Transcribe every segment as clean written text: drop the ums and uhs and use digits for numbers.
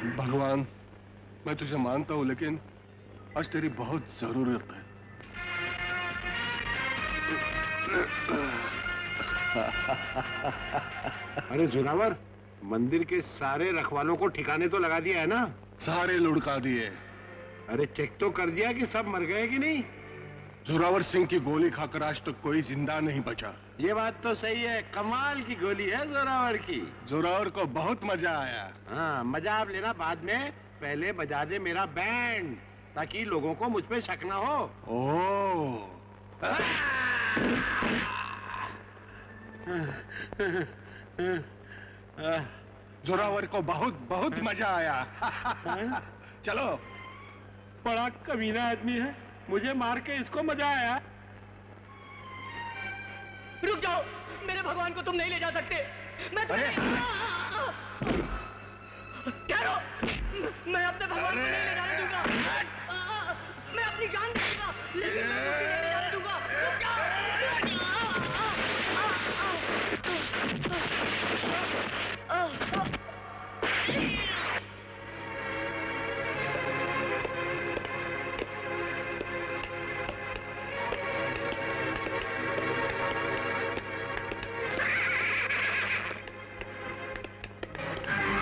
भगवान, मैं तुझे मानता हूं, लेकिन आज तेरी बहुत जरूरत है। अरे जोरावर, मंदिर के सारे रखवालों को ठिकाने तो लगा दिया है ना? सारे लुढ़का दिए। अरे चेक तो कर दिया कि सब मर गए कि नहीं? जोरावर सिंह की गोली खाकर आज तक कोई जिंदा नहीं बचा। ये बात तो सही है, कमाल की गोली है जोरावर की। जोरावर को बहुत मजा आया। हाँ, मजा आप लेना बाद में, पहले बजा दे मेरा बैंड, ताकि लोगों को मुझ पे शक ना हो। ओह। जोरावर को बहुत बहुत मजा आया। चलो। बड़ा कमीना आदमी है, मुझे मार के इसको मजा आया। रुक जाओ, मेरे भगवान को तुम नहीं ले जा सकते। मैं ठहरो, मैं अपने भगवान को नहीं ले जाने दूंगा। मैं अपनी जान दूंगा, लेकिन मैं उसको नहीं ले जाने दूंगा। रुक जाओ।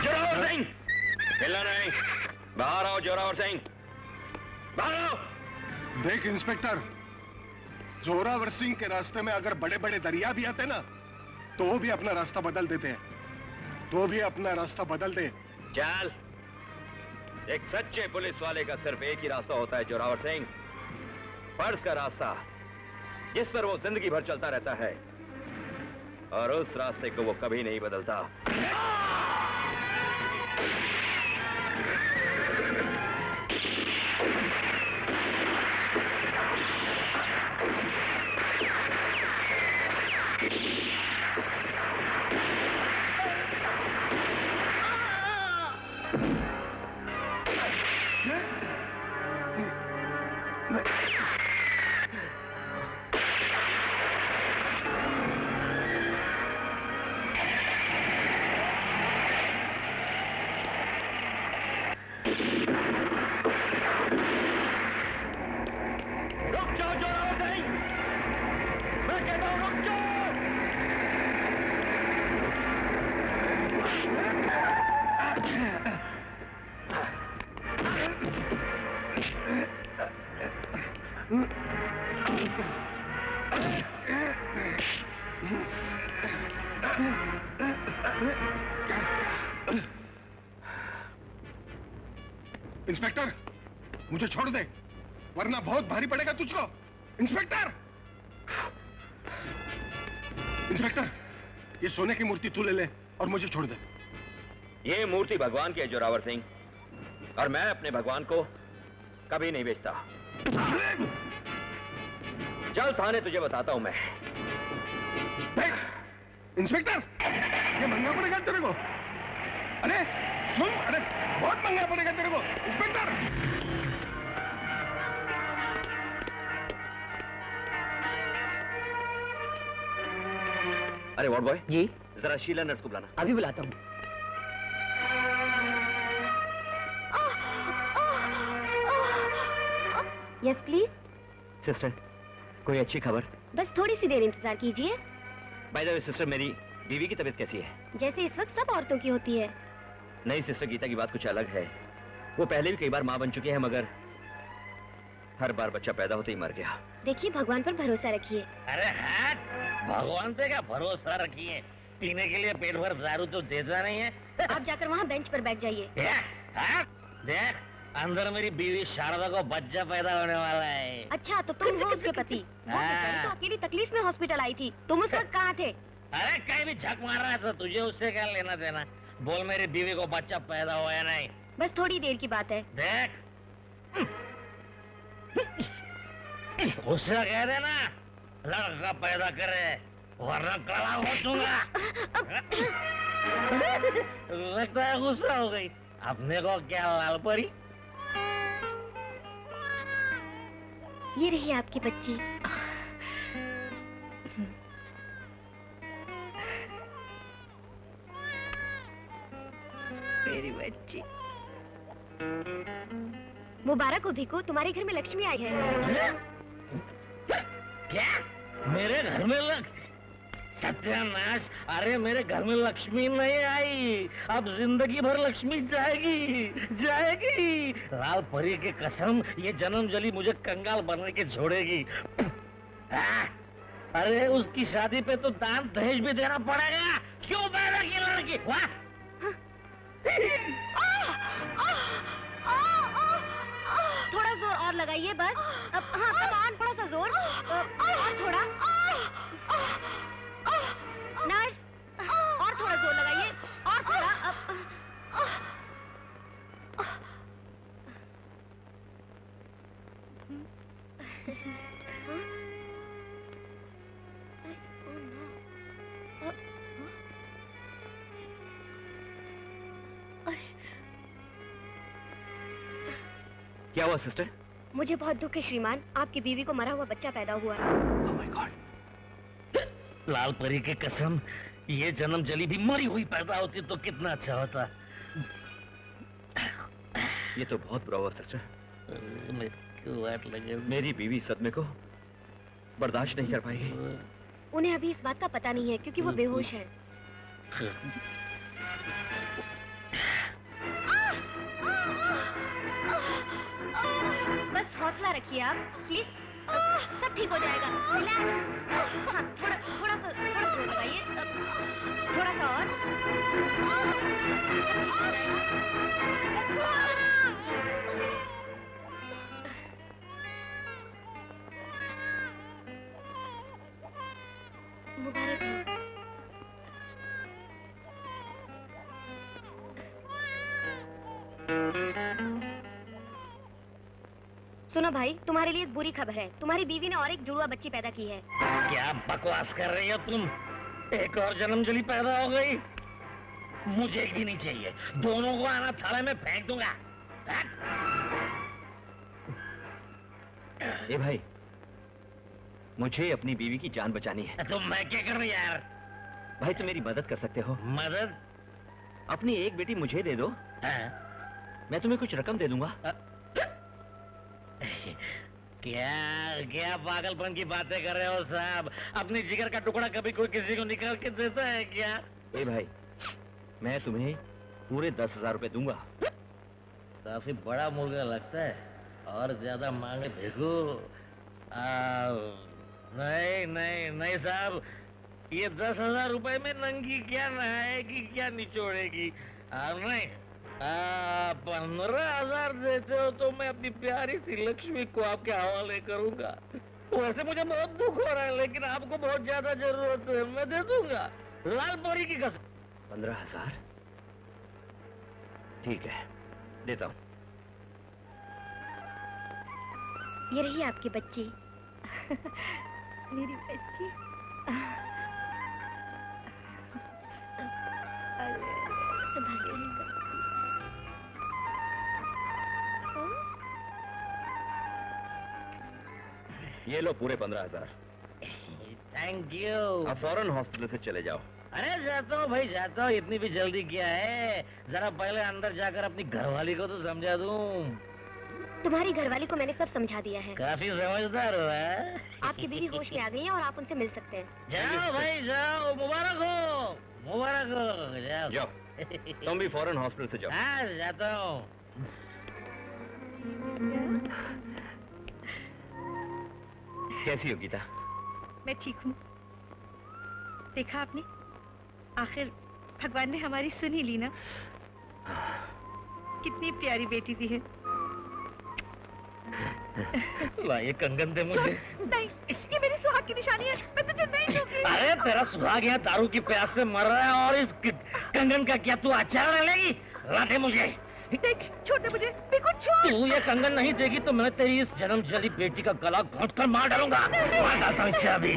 जोरावर सिंह, हिलना नहीं। बाहर आओ जोरावर सिंह, बाहर आओ। देख इंस्पेक्टर, जोरावर सिंह के रास्ते में अगर बड़े बड़े दरिया भी आते ना, तो वो भी अपना रास्ता बदल देते हैं। तो भी अपना रास्ता बदल दे। चल, एक सच्चे पुलिस वाले का सिर्फ एक ही रास्ता होता है जोरावर सिंह, फर्ज का रास्ता, जिस पर वो जिंदगी भर चलता रहता है, और उस रास्ते को वो कभी नहीं बदलता। इंस्पेक्टर, मुझे छोड़ दे, वरना बहुत भारी पड़ेगा तुझको। इंस्पेक्टर, इंस्पेक्टर, ये सोने की मूर्ति तू ले ले और मुझे छोड़ दे। ये मूर्ति भगवान की है जोरावर सिंह, और मैं अपने भगवान को कभी नहीं बेचता। चल थाने, तुझे बताता हूं मैं। इंस्पेक्टर, ये महंगा पड़ेगा तेरे को। अरे सुन, अरे बहुत महंगा पड़ेगा तेरे को इंस्पेक्टर। अरे वार्ड बॉय जी, जरा शीला नर्स को बुलाना। अभी बुलाता हूँ। Yes please. सिस्टर, कोई अच्छी खबर? बस थोड़ी सी देर इंतजार कीजिए। बाय द वे सिस्टर, मेरी बीवी की तबीयत कैसी है? जैसे इस वक्त सब औरतों की होती है। नहीं सिस्टर, गीता की बात कुछ अलग है। वो पहले भी कई बार माँ बन चुकी है, मगर हर बार बच्चा पैदा होते ही मर गया। देखिए, भगवान पर भरोसा रखिए। अरे हाँ, भगवान पे क्या भरोसा रखिए, पीने के लिए पेट भर दारू तो देता नहीं है। आप जाकर वहाँ बेंच पर बैठ जाइए। देख, अंदर मेरी बीवी शारदा को बच्चा पैदा होने वाला है। अच्छा, तो तुम हो उसके पति। वो बेचारी तो अकेली तकलीफ में हॉस्पिटल आई थी, तुम उस वक्त कहाँ थे? अरे कहीं भी झक मार रहा था, तुझे उससे क्या लेना देना? बोल मेरी बीवी को बच्चा पैदा हुआ या नहीं? बस थोड़ी देर की बात है। देख, उससे कह देना लड़का पैदा करे, वरना कड़ा हो दूंगा। लगता है गुस्सा हो गई। अपने को क्या लाल परी? ये रही आपकी बच्ची। मेरी बच्ची। मुबारक हो भिकू, तुम्हारे घर में लक्ष्मी आई है। क्या? मेरे घर में सत्यानाश! अरे मेरे घर में लक्ष्मी नहीं आई, अब जिंदगी भर लक्ष्मी जाएगी जाएगी। लाल परी की कसम, ये जन्म जली मुझे कंगाल बनने के छोड़ेगी। अरे उसकी शादी पे तो दान दहेज भी देना पड़ेगा। क्यों पैदा की लड़की? वाह! थोड़ा जोर और लगाइए बस। हाँ कमान, थोड़ा सा जोर और थोड़ा। नर्स, और थोड़ा जोर लगाइए और थोड़ा। क्या हुआ सिस्टर? मुझे बहुत दुख है श्रीमान, आपकी बीवी को मरा हुआ बच्चा पैदा हुआ। Oh my God! लाल परी की कसम, ये जन्म जली भी मरी हुई पैदा होती तो कितना अच्छा होता। ये तो बहुत बुरा हुआ सिस्टर। मेरी बीवी सदमे को बर्दाश्त नहीं कर पाएगी। उन्हें अभी इस बात का पता नहीं है क्योंकि वो बेहोश है। बस हौसला रखिए आप प्लीज, सब ठीक हो जाएगा। रिलैक्स। हाँ, थोड़ा जोर लगाइए, थोड़ा सा और। मुबारक हो। सुनो भाई, तुम्हारे लिए एक बुरी खबर है। तुम्हारी बीवी ने और एक जुड़वा बच्ची पैदा की है। क्या बकवास कर रही हो तुम? एक और जन्मजली पैदा हो गई? मुझे भी नहीं चाहिए, दोनों को आना थाले में फेंक दूंगा। ए भाई, मुझे अपनी बीवी की जान बचानी है। तो मैं क्या कर रही यार? भाई तुम मेरी मदद कर सकते हो। मदद? अपनी एक बेटी मुझे दे दो, मैं तुम्हें कुछ रकम दे दूंगा। क्या पागलपन की बातें कर रहे हो साहब? अपनी जिगर का टुकड़ा कभी कोई किसी को निकाल के देता है क्या? ए भाई, मैं तुम्हें पूरे 10,000 रुपए दूंगा। काफी बड़ा मुर्गा लगता है, और ज्यादा मांगे देखो। नहीं साहब, ये 10,000 रुपए में नंगी क्या नहाएगी, क्या निचोड़ेगी? नहीं, 15,000 देते हो तो मैं अपनी प्यारी सी लक्ष्मी को आपके हवाले करूंगा। वैसे मुझे बहुत दुख हो रहा है, लेकिन आपको बहुत ज्यादा जरूरत है, मैं दे दूंगा। लाल परी की कसम। 15,000? ठीक है, देता हूँ। ये रही आपकी बच्ची। मेरी बच्ची। ये लो पूरे 15,000। Thank you. अब फौरन हॉस्पिटल से चले जाओ। अरे जाता हूँ भाई, जाता हूँ, इतनी भी जल्दी क्या है? जरा पहले अंदर जाकर अपनी घरवाली को तो समझा दूं। तुम्हारी घरवाली को मैंने सब समझा दिया है। काफी समझदार हो है? आपकी बीवी होश में आ गई है और आप उनसे मिल सकते हैं। जाओ भाई जाओ, मुबारक हो, मुबारक हो। जाओ। तुम भी फौरन हॉस्पिटल से जाओ। हाँ जाता हूँ। कैसी हो गीता? मैं ठीक हूँ। देखा आपने, आखिर भगवान ने हमारी सुन ही ली ना। कितनी प्यारी बेटी दी है। ये कंगन दे मुझे। नहीं, ये मेरी सुहाग की निशानी है, मैं तुझे नहीं दूंगी। अरे तेरा सुहाग यहाँ दारू की प्यास से मर रहा है, और इस कंगन का क्या तू अचार डालेगी? ला दे मुझे। देख, छोड़ दे मुझे, बिल्कुल छोड़। तू ये कंगन नहीं देगी तो मैं तेरी इस जन्म जली बेटी का गला घोंट कर मार डालूंगा। मार डालता हूँ इससे अभी।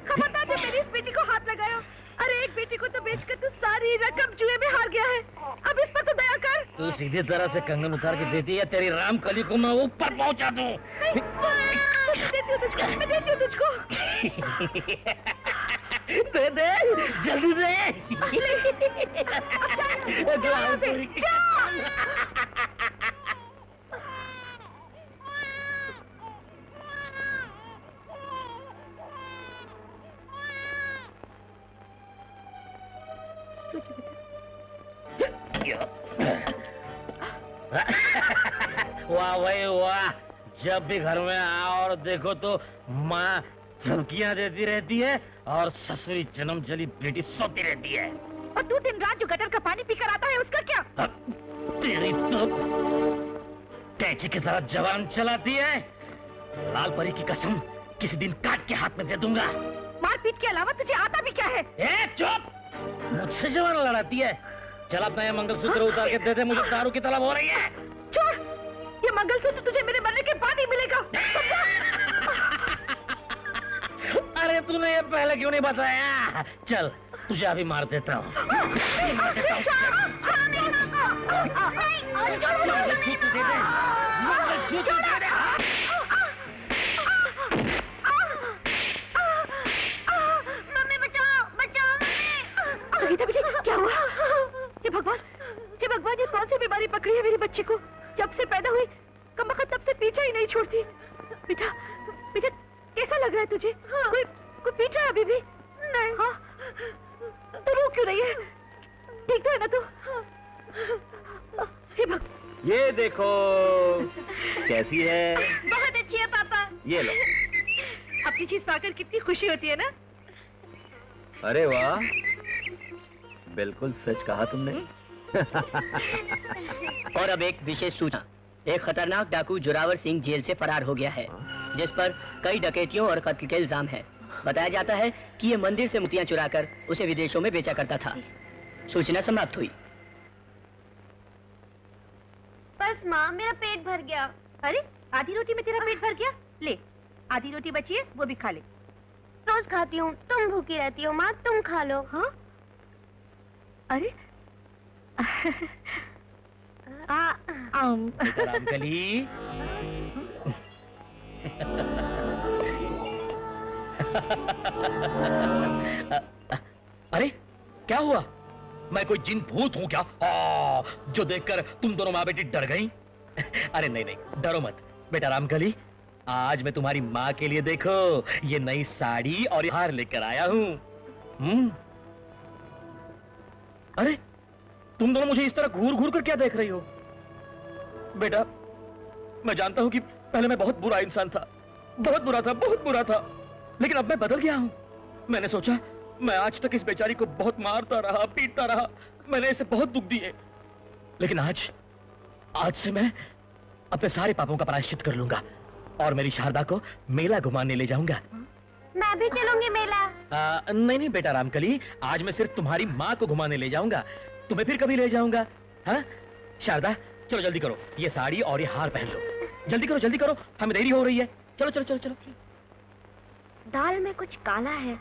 खबरदार जब मेरी इस बेटी को हाथ लगाया। अरे एक बेटी को तो बेचकर तू सारी रकम जुए में हार गया है, अब इस पर तो दया कर। तू सीधी तरह से कंगन उतार के देती है, तेरी रामकली को मैं ऊपर पहुंचा दूं। मैं देती हूँ तुझको। दे दे, जल्दी दे। जा। वाह भाई वाह, जब भी घर में आओ और देखो तो माँ धमकियाँ देती रहती है और ससुरी जन्म जली बेटी सोती रहती है। और तू दिन रात जो गटर का पानी पीकर आता है उसका क्या? तेरी तो कैची की तरह जवान चलाती है। लाल परी की कसम किसी दिन काट के हाथ में दे दूंगा। मारपीट के अलावा तुझे आता भी क्या है? ए चुप, मुझसे जवान लड़ाती है। चल अपना ये मंगलसूत्र उतार के दे दे, मुझे दारू की तलब हो रही है। छोड़, ये मंगलसूत्र तुझे मेरे मरने के बाद ही मिलेगा। अरे तूने ये पहले क्यों नहीं बताया? चल तुझे अभी मार देता हूँ। मम्मी बचाओ, बचाओ मम्मी। क्या हुआ? हे भगवान, हे भगवान, ये कौन सी बीमारी पकड़ी है मेरे बच्चे को? जब से पैदा हुई कमबख्त तब से पीछा ही नहीं छोड़ती। बेटा, बेटा कैसा लग रहा है तुझे? कोई पीट रहा है अभी भी? नहीं। हाँ? तो रो क्यों रही है? ठीक तो है ना तू? हे भगवान। ये देखो कैसी है? बहुत अच्छी है पापा। ये लो। अपनी चीज पाकर कितनी खुशी होती है ना? अरे वाह, बिल्कुल सच कहा तुमने। और अब एक विशेष सूचना, एक खतरनाक डाकू जोरावर सिंह जेल से फरार हो गया है, जिस पर कई डकैतियों और कत्ल के इल्जाम है। बताया जाता है कि ये मंदिर से मोतियां चुराकर उसे विदेशों में बेचा करता था। सूचना समाप्त हुई। बस माँ, मेरा पेट भर गया। अरे आधी रोटी में तेरा पेट भर गया? ले, आधी रोटी बची है, वो भी खा ले। रोज खाती हूँ, तुम भूखी रहती हो माँ, तुम खा लो। हाँ? अरे रामकली, अरे क्या हुआ? मैं कोई जिन भूत हूँ क्या? जो देखकर तुम दोनों माँ बेटी डर गई? अरे नहीं नहीं, डरो मत बेटा रामकली। आज मैं तुम्हारी माँ के लिए देखो ये नई साड़ी और हार लेकर आया हूँ। अरे तुम दोनों मुझे इस तरह घूर घूर कर क्या देख रही हो? बेटा मैं जानता हूं कि पहले मैं बहुत बुरा इंसान था, बहुत बुरा था, बहुत बुरा था, लेकिन अब मैं बदल गया हूं। मैंने सोचा मैं आज तक इस बेचारी को बहुत मारता रहा, पीटता रहा, मैंने इसे बहुत दुख दिए, लेकिन आज से मैं अपने सारे पापों का प्रायश्चित कर लूंगा और मेरी शारदा को मेला घुमाने ले जाऊंगा। मैं भी चलूंगी मेला। नहीं नहीं बेटा रामकली, आज मैं सिर्फ तुम्हारी माँ को घुमाने ले जाऊंगा, तुम्हें फिर कभी ले जाऊंगा। हाँ शारदा चलो जल्दी करो, ये साड़ी और ये हार पहन लो। जल्दी करो, हमें देरी हो रही है। चलो चलो चलो चलो। दाल में कुछ काला है।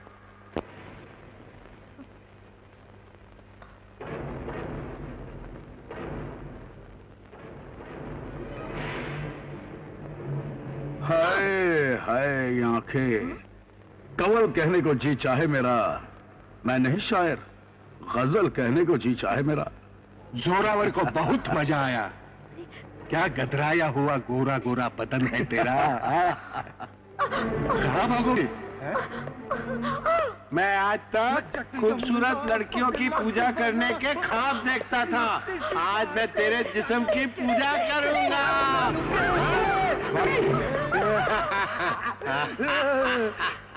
हाय हाय आंखें, कवल कहने को जी चाहे मेरा, मैं नहीं शायर, गजल कहने को जी चाहे मेरा। जोरावर को बहुत मजा आया। क्या गदराया हुआ गोरा गोरा बदन है तेरा। कहाँ भागोगे? मैं आज तक खूबसूरत लड़कियों की पूजा करने के ख्वाब देखता था, आज मैं तेरे जिस्म की पूजा करूंगा।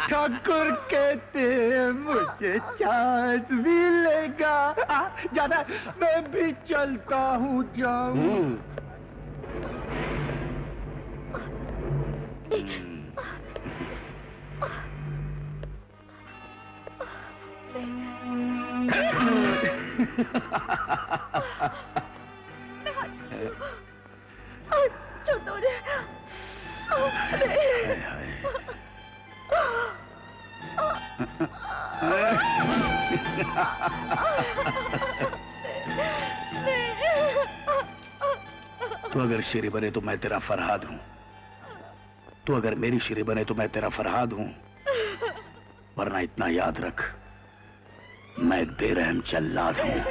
ठाकुर कहते हैं मुझे चांस मिलेगा, जाना मैं भी चलता हूँ जाऊँ। तू अगर शेरी बने तो मैं तेरा फरहाद हूँ, तू अगर मेरी शेरी बने तो मैं तेरा फरहाद हूँ, वरना इतना याद रख मैं एक बेरहम जल्लाद हूँ।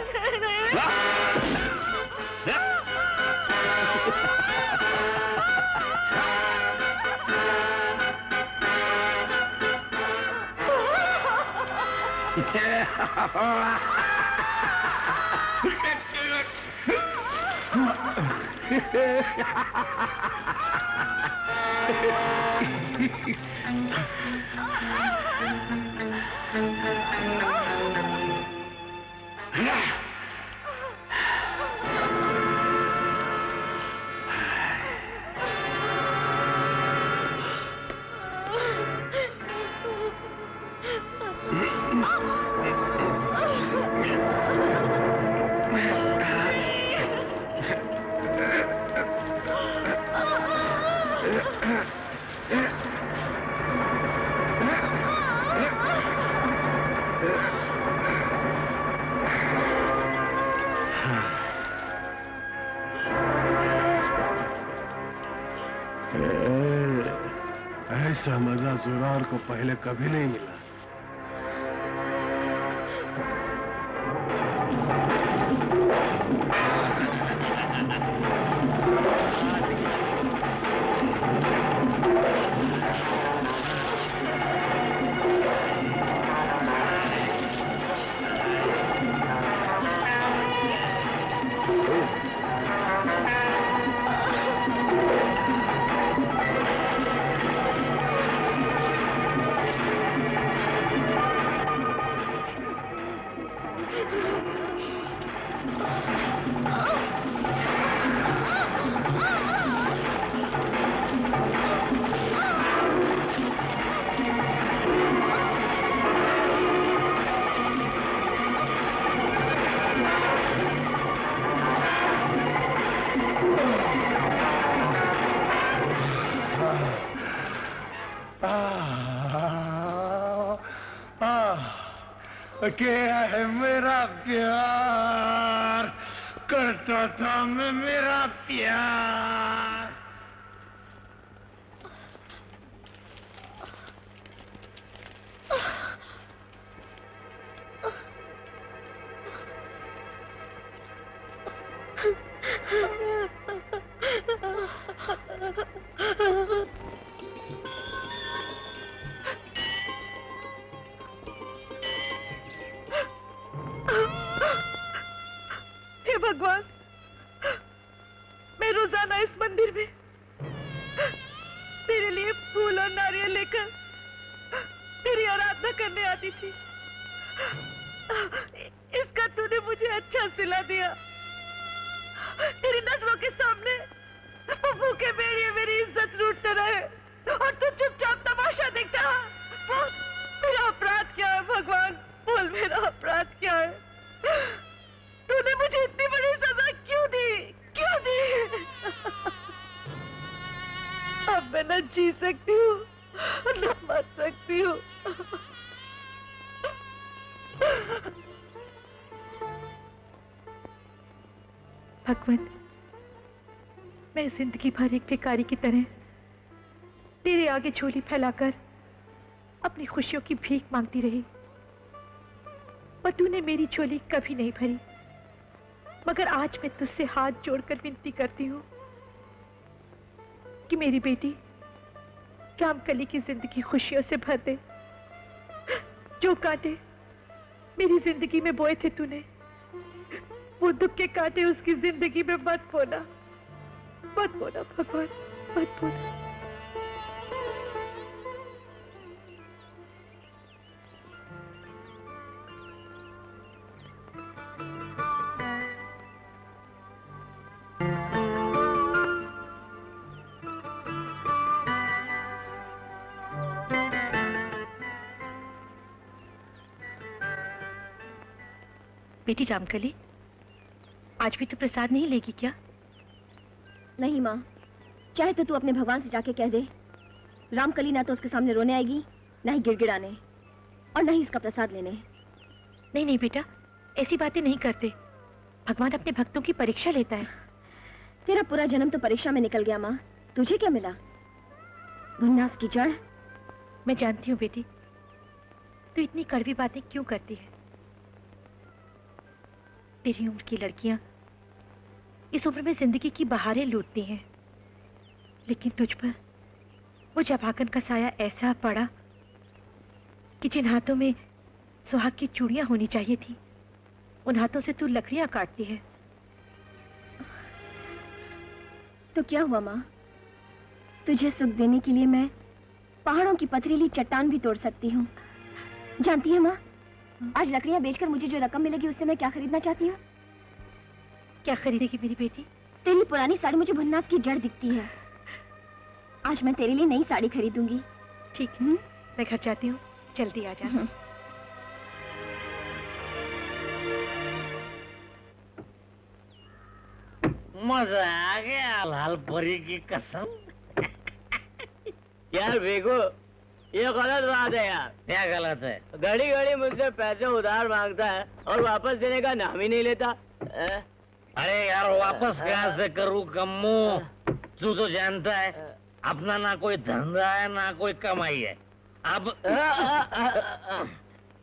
ऐसा मजा जोरावर को पहले कभी नहीं मिला। क्या है मेरा प्यार, करता था मैं मेरा प्यार। हे भगवान, मैं रोजाना इस मंदिर में तेरे लिए फूल और नारियल लेकर तेरी आराधना करने आती थी। इसका तूने मुझे अच्छा सिला दिया। तेरी नजरों के सामने भूखे भेड़िए मेरी इज्जत लूटते रहे और तू चुपचाप तमाशा देखता है। बोल, मेरा अपराध क्या है भगवान? बोल, मेरा अपराध क्या है? तूने मुझे इतनी बड़ी सजा क्यों दी? क्यों दी? अब मैं न जी सकती हूँ न मर सकती हूँ। भगवान, मैं जिंदगी भर एक भिखारी की तरह तेरे आगे झोली फैलाकर अपनी खुशियों की भीख मांगती रही, पर तूने मेरी झोली कभी नहीं भरी। मगर आज मैं तुझसे हाथ जोड़कर विनती करती हूँ कि मेरी बेटी रामकली की जिंदगी खुशियों से भर दे। जो कांटे मेरी जिंदगी में बोए थे तूने, वो दुख के कांटे उसकी जिंदगी में मत बोना, मत बोना भगवान, मत बोना। बेटी रामकली, आज भी तो प्रसाद नहीं लेगी क्या? नहीं माँ, चाहे तो तू अपने भगवान से जाके कह दे, रामकली ना तो उसके सामने रोने आएगी, ना ही गिड़गिड़ाने, और ना ही उसका प्रसाद लेने। नहीं नहीं बेटा, ऐसी बातें नहीं करते। भगवान अपने भक्तों की परीक्षा लेता है। तेरा पूरा जन्म तो परीक्षा में निकल गया माँ, तुझे क्या मिला? भुन्नास की जड़। मैं जानती हूँ बेटी, तू इतनी कड़वी बातें क्यों करती है। तेरी उम्र की लड़कियां इस उम्र में जिंदगी की बहारें लूटती हैं, लेकिन तुझ पर वो जभागन का साया ऐसा पड़ा कि जिन हाथों में सुहाग की चूड़ियां होनी चाहिए थी, उन हाथों से तू लकड़ियां काटती है। तो क्या हुआ माँ? तुझे सुख देने के लिए मैं पहाड़ों की पथरीली चट्टान भी तोड़ सकती हूँ। जानती है माँ, आज लकड़ियां बेचकर मुझे जो रकम मिलेगी उससे मैं क्या खरीदना चाहती हूँ? क्या खरीदेगी मेरी बेटी? तेरी पुरानी साड़ी मुझे भुन्नाथ की जड़ दिखती है। आज मैं तेरे लिए नई साड़ी खरीदूंगी। ठीक है, मैं घर जाती हूँ, जल्दी आ जा। मजा आ गया, लाल परी की कसम। यार देखो, ये गलत बात है यार। क्या गलत है? घड़ी घड़ी मुझसे पैसे उधार मांगता है और वापस देने का नाम ही नहीं लेता। अरे यार वापस कहाँ से करूँ कम्मू? तू तो जानता है अपना ना कोई धंधा है ना कोई कमाई है। अब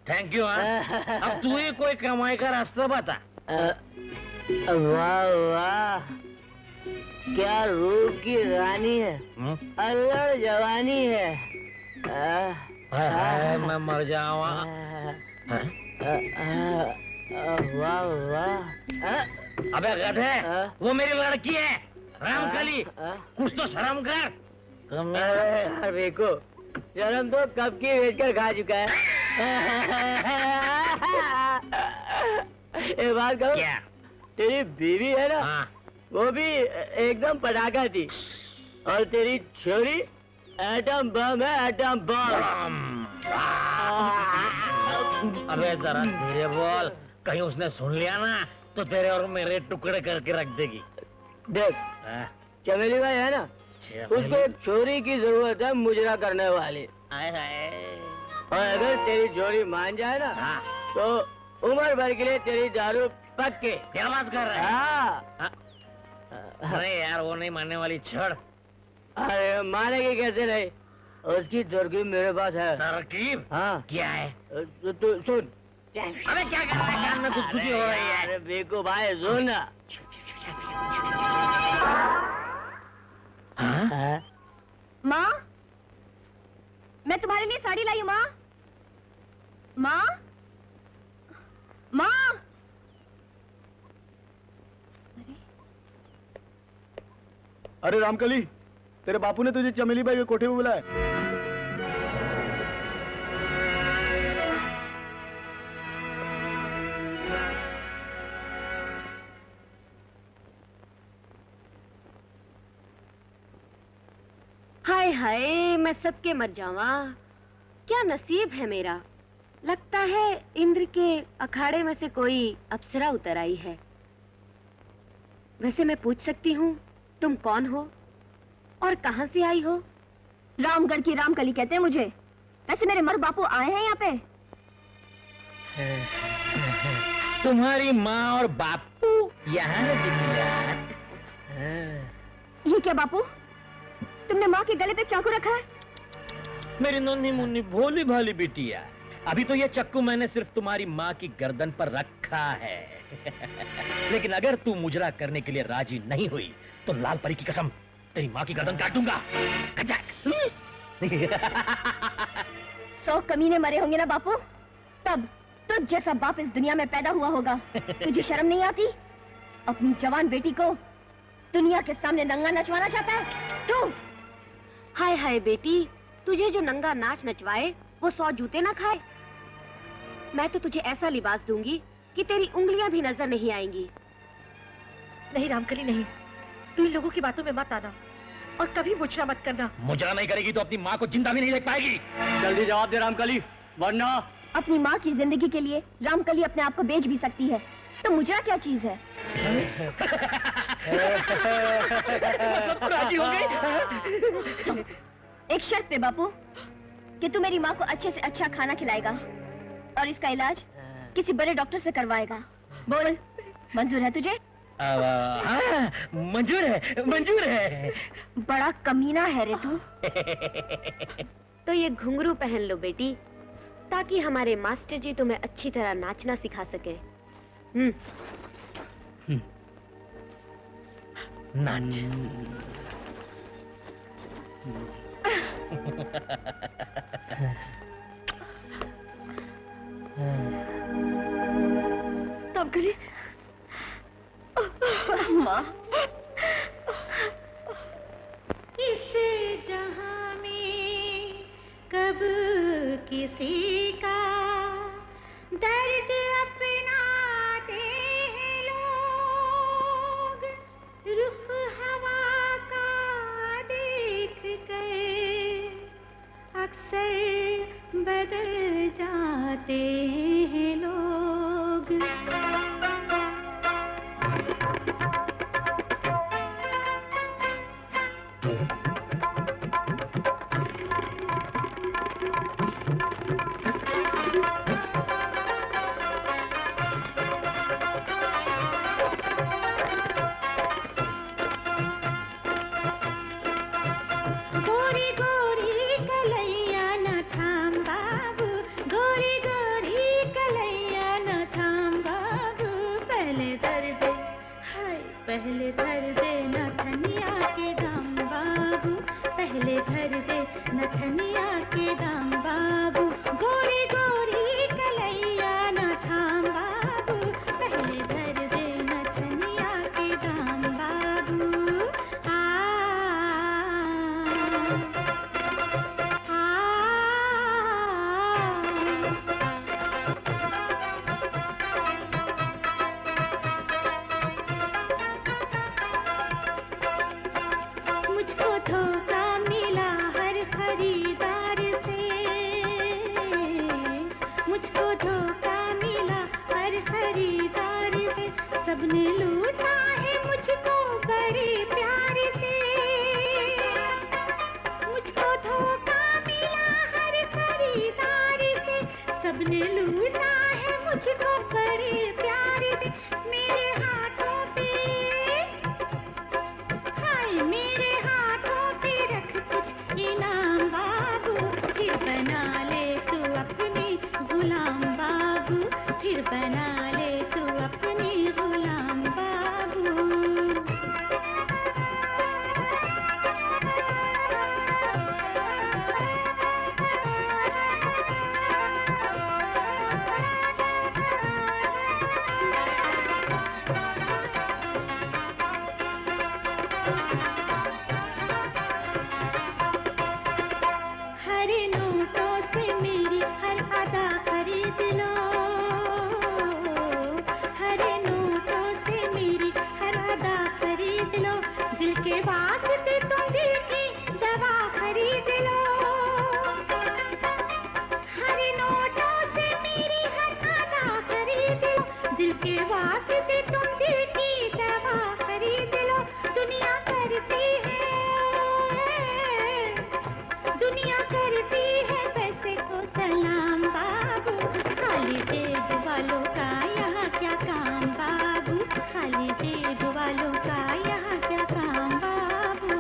थैंक यू। अब तू ही कोई कमाई का रास्ता बता। वाह वाह, क्या रूप की रानी है, अल्लड़ जवानी है। मैं मर जाऊँ। वाह वाह। अबे गधे, वो मेरी लड़की है रामकली, कुछ तो शर्म कर। यार देखो, शर्म तो कब की बेच कर खा चुका है। एक बात कहो, क्या? तेरी बीवी है ना, हाँ। वो भी एकदम पटाखा थी, और तेरी छोरी एटम बम है, एटम बम। अबे जरा धीरे बोल, कहीं उसने सुन लिया ना तो तेरे और मेरे टुकड़े करके रख देगी। देख, चमेली भाई है ना, उसको एक छोरी की जरूरत है मुजरा करने वाली। और अगर तेरी छोरी मान जाए ना, तो उम्र भर के लिए तेरी दारू पक्के। क्या बात कर रहे हैं? हाँ। अरे यार वो नहीं मानने वाली छड़। अरे मानेगी कैसे नहीं, उसकी तरकीब मेरे पास है। तरकीब? हाँ। क्या है? तू सुन। अबे क्या कर रहा है? कान में गुदगुदी हो रही है। अरे बेको भाई सुन ना। माँ, मैं तुम्हारे लिए साड़ी लाई हूँ माँ। माँ, माँ। अरे रामकली, तेरे बापू ने तुझे चमेली बाई के कोठे में बुलाया। हाय हाय, मैं सबके मर जावा। क्या नसीब है मेरा। लगता है इंद्र के अखाड़े में से कोई अप्सरा उतर आई है। वैसे मैं पूछ सकती हूँ, तुम कौन हो और कहाँ से आई हो? रामगढ़ की रामकली कहते हैं मुझे। वैसे मेरे मर बापू आए हैं यहाँ पे। तुम्हारी माँ और बापू यहाँ ये क्या बापू, तुमने माँ के गले पे चाकू रखा है? मेरी नन्ही मुन्नी भोली भाली बिटिया, अभी तो ये चक्कू मैंने सिर्फ तुम्हारी माँ की गर्दन पर रखा है। लेकिन अगर तू मुजरा करने के लिए राजी नहीं हुई तो लाल परी की कसम तेरी माँ की गर्दन काट दूंगा। 100 कमीने मरे होंगे ना बापू, तब तुझ जैसा बाप इस दुनिया में पैदा हुआ होगा। तुझे शर्म नहीं आती? अपनी जवान बेटी को दुनिया के सामने नंगा नचवाना चाहता है तू? हाय हाय बेटी, तुझे जो नंगा नाच नचवाए वो 100 जूते ना खाए। मैं तो तुझे ऐसा लिबास दूंगी कि तेरी उंगलियां भी नजर नहीं आएंगी। नहीं रामकली नहीं, तू इन लोगों की बातों में मत आना और कभी मुजरा मत करना। मुजरा नहीं करेगी तो अपनी माँ को जिंदा भी नहीं देख पाएगी। जल्दी जवाब दे रामकली, वरना अपनी माँ की जिंदगी के लिए रामकली अपने आप को बेच भी सकती है। तो मुजरा क्या चीज है? राजी हो गई? एक शर्त पे बापू, कि तू मेरी माँ को अच्छे से अच्छा खाना खिलाएगा और इसका इलाज किसी बड़े डॉक्टर से करवाएगा। बोल, मंजूर है तुझे? हाँ, मंजूर है, मंजूर है। बड़ा कमीना है रे तू। तो ये घुंघरू पहन लो बेटी, ताकि हमारे मास्टर जी तुम्हें अच्छी तरह नाचना सिखा सके। नाच। तब रामकली, माँ, इस जहां में कब किसी का दर्द अपनाते हैं लोग, रुख हवा का देख कर अक्सर बदल जाते हैं लोग। गोरी गोरी कलैया न थाम बाबू, गोरी गोरी कलैया न थाम बाबू, पहले धर दे, हाय पहले धर दे नथनिया के दाम बाबू, पहले धर दे नथनिया के दाम बाबू, गोरी गोरी कलैया न थाम बाबू, पहले धर दे नथनिया के दाम बाबू। मुझको धोखा मिला हर खरीदार से, मुझको धोखा मिला हर खरीदार से, सबने लूटा है मुझको बड़े प्यार से, मुझको धोखा मिला हर खरीदार से, सबने लूटा है मुझको बड़े प्यार से, मेरे हाथों पे, हाय मेरे हाथों पे रख कुछ इनाम बाबू, फिर बना ले तू अपनी गुलाम बाबू, फिर बना ले तू अपनी गुलाम बाबू। हर नोटों से मेरी हर अदा खरीद लो, हर नोटों से मेरी हर अदा खरीद लो, दिल के वास्ते तुम दिल की दवा खरीद लो, हर नोटों से मेरी हर अदा खरीद लो, दिल के वास्ते तुम दिल की दवा खरीद लो, दुनिया करती है, दुनिया करती है पैसे को सलाम बाबू, खाली जेब वालों का यहाँ क्या काम बाबू, खाली जेब वालों का यहाँ क्या काम बाबू।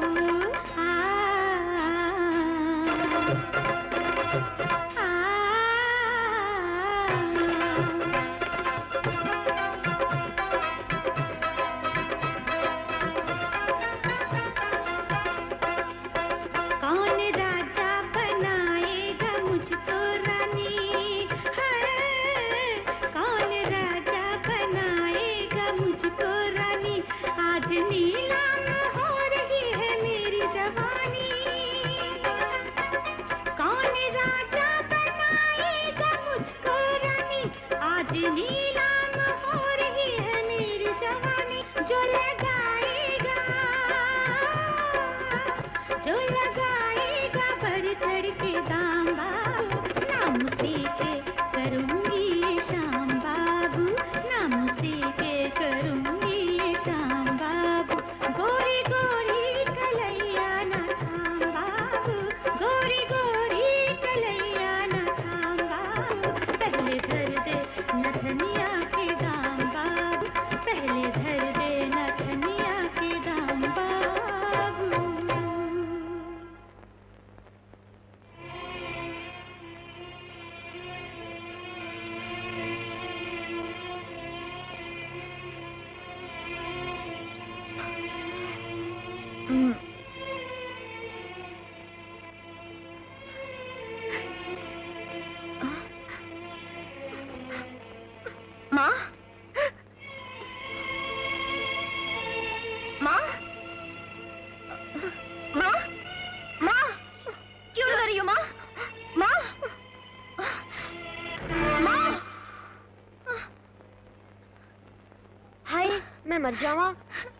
मैं मर जाऊँ?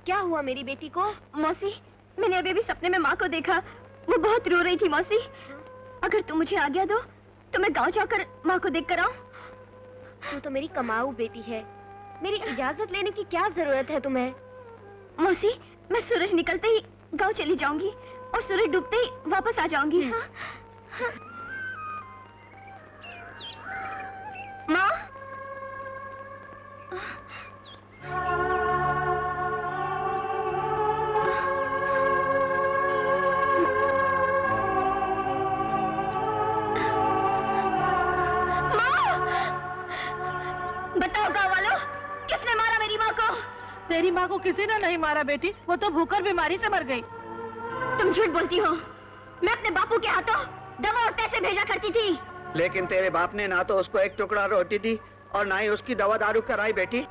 क्या हुआ मेरी बेटी को? मौसी, मैंने अभी भी सपने में माँ को देखा। वो बहुत रो रही थी। मौसी, अगर तुम मुझे आज्ञा दो तो मैं गांव जाकर माँ को देख कर आऊँ। तू तो मेरी कमाऊ बेटी है, मेरी इजाजत लेने की क्या जरूरत है तुम्हें? मौसी, मैं सूरज निकलते ही गांव चली जाऊंगी और सूरज डूबते ही वापस आ जाऊंगी। हाँ? हाँ। माँ, बताओ गाँव वालों, किसने मारा मेरी माँ को? तेरी माँ को किसी ने नहीं मारा बेटी, वो तो भूखर बीमारी से मर गई। तुम झूठ बोलती हो। मैं अपने बापू के हाथों दवा और पैसे भेजा करती थी। लेकिन तेरे बाप ने ना तो उसको एक टुकड़ा रोटी दी और ना ही उसकी दवा दारू कराई बेटी।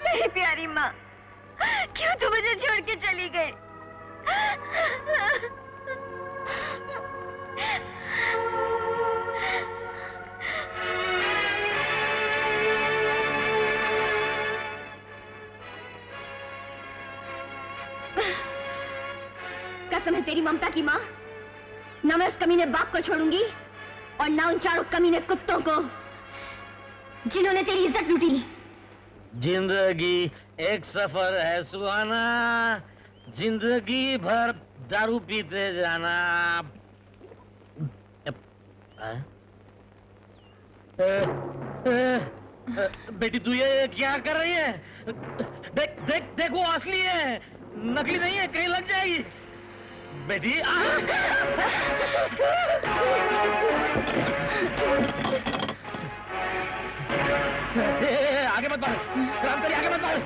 मेरी प्यारी माँ, क्यों तुम मुझे छोड़ के चली गई? कसम है तेरी ममता की माँ, न मैं उस कमीने बाप को छोड़ूंगी और न उन चारों कमीने कुत्तों को जिन्होंने तेरी इज्जत लूटी। जिंदगी एक सफर है सुहाना, जिंदगी भर दारू पीते जाना। बेटी तू ये क्या कर रही है? देख देख देख, वो असली है, नकली नहीं है, कहीं लग जाएगी। बेटी आगे मत बढ़, रामकली आगे मत बढ़।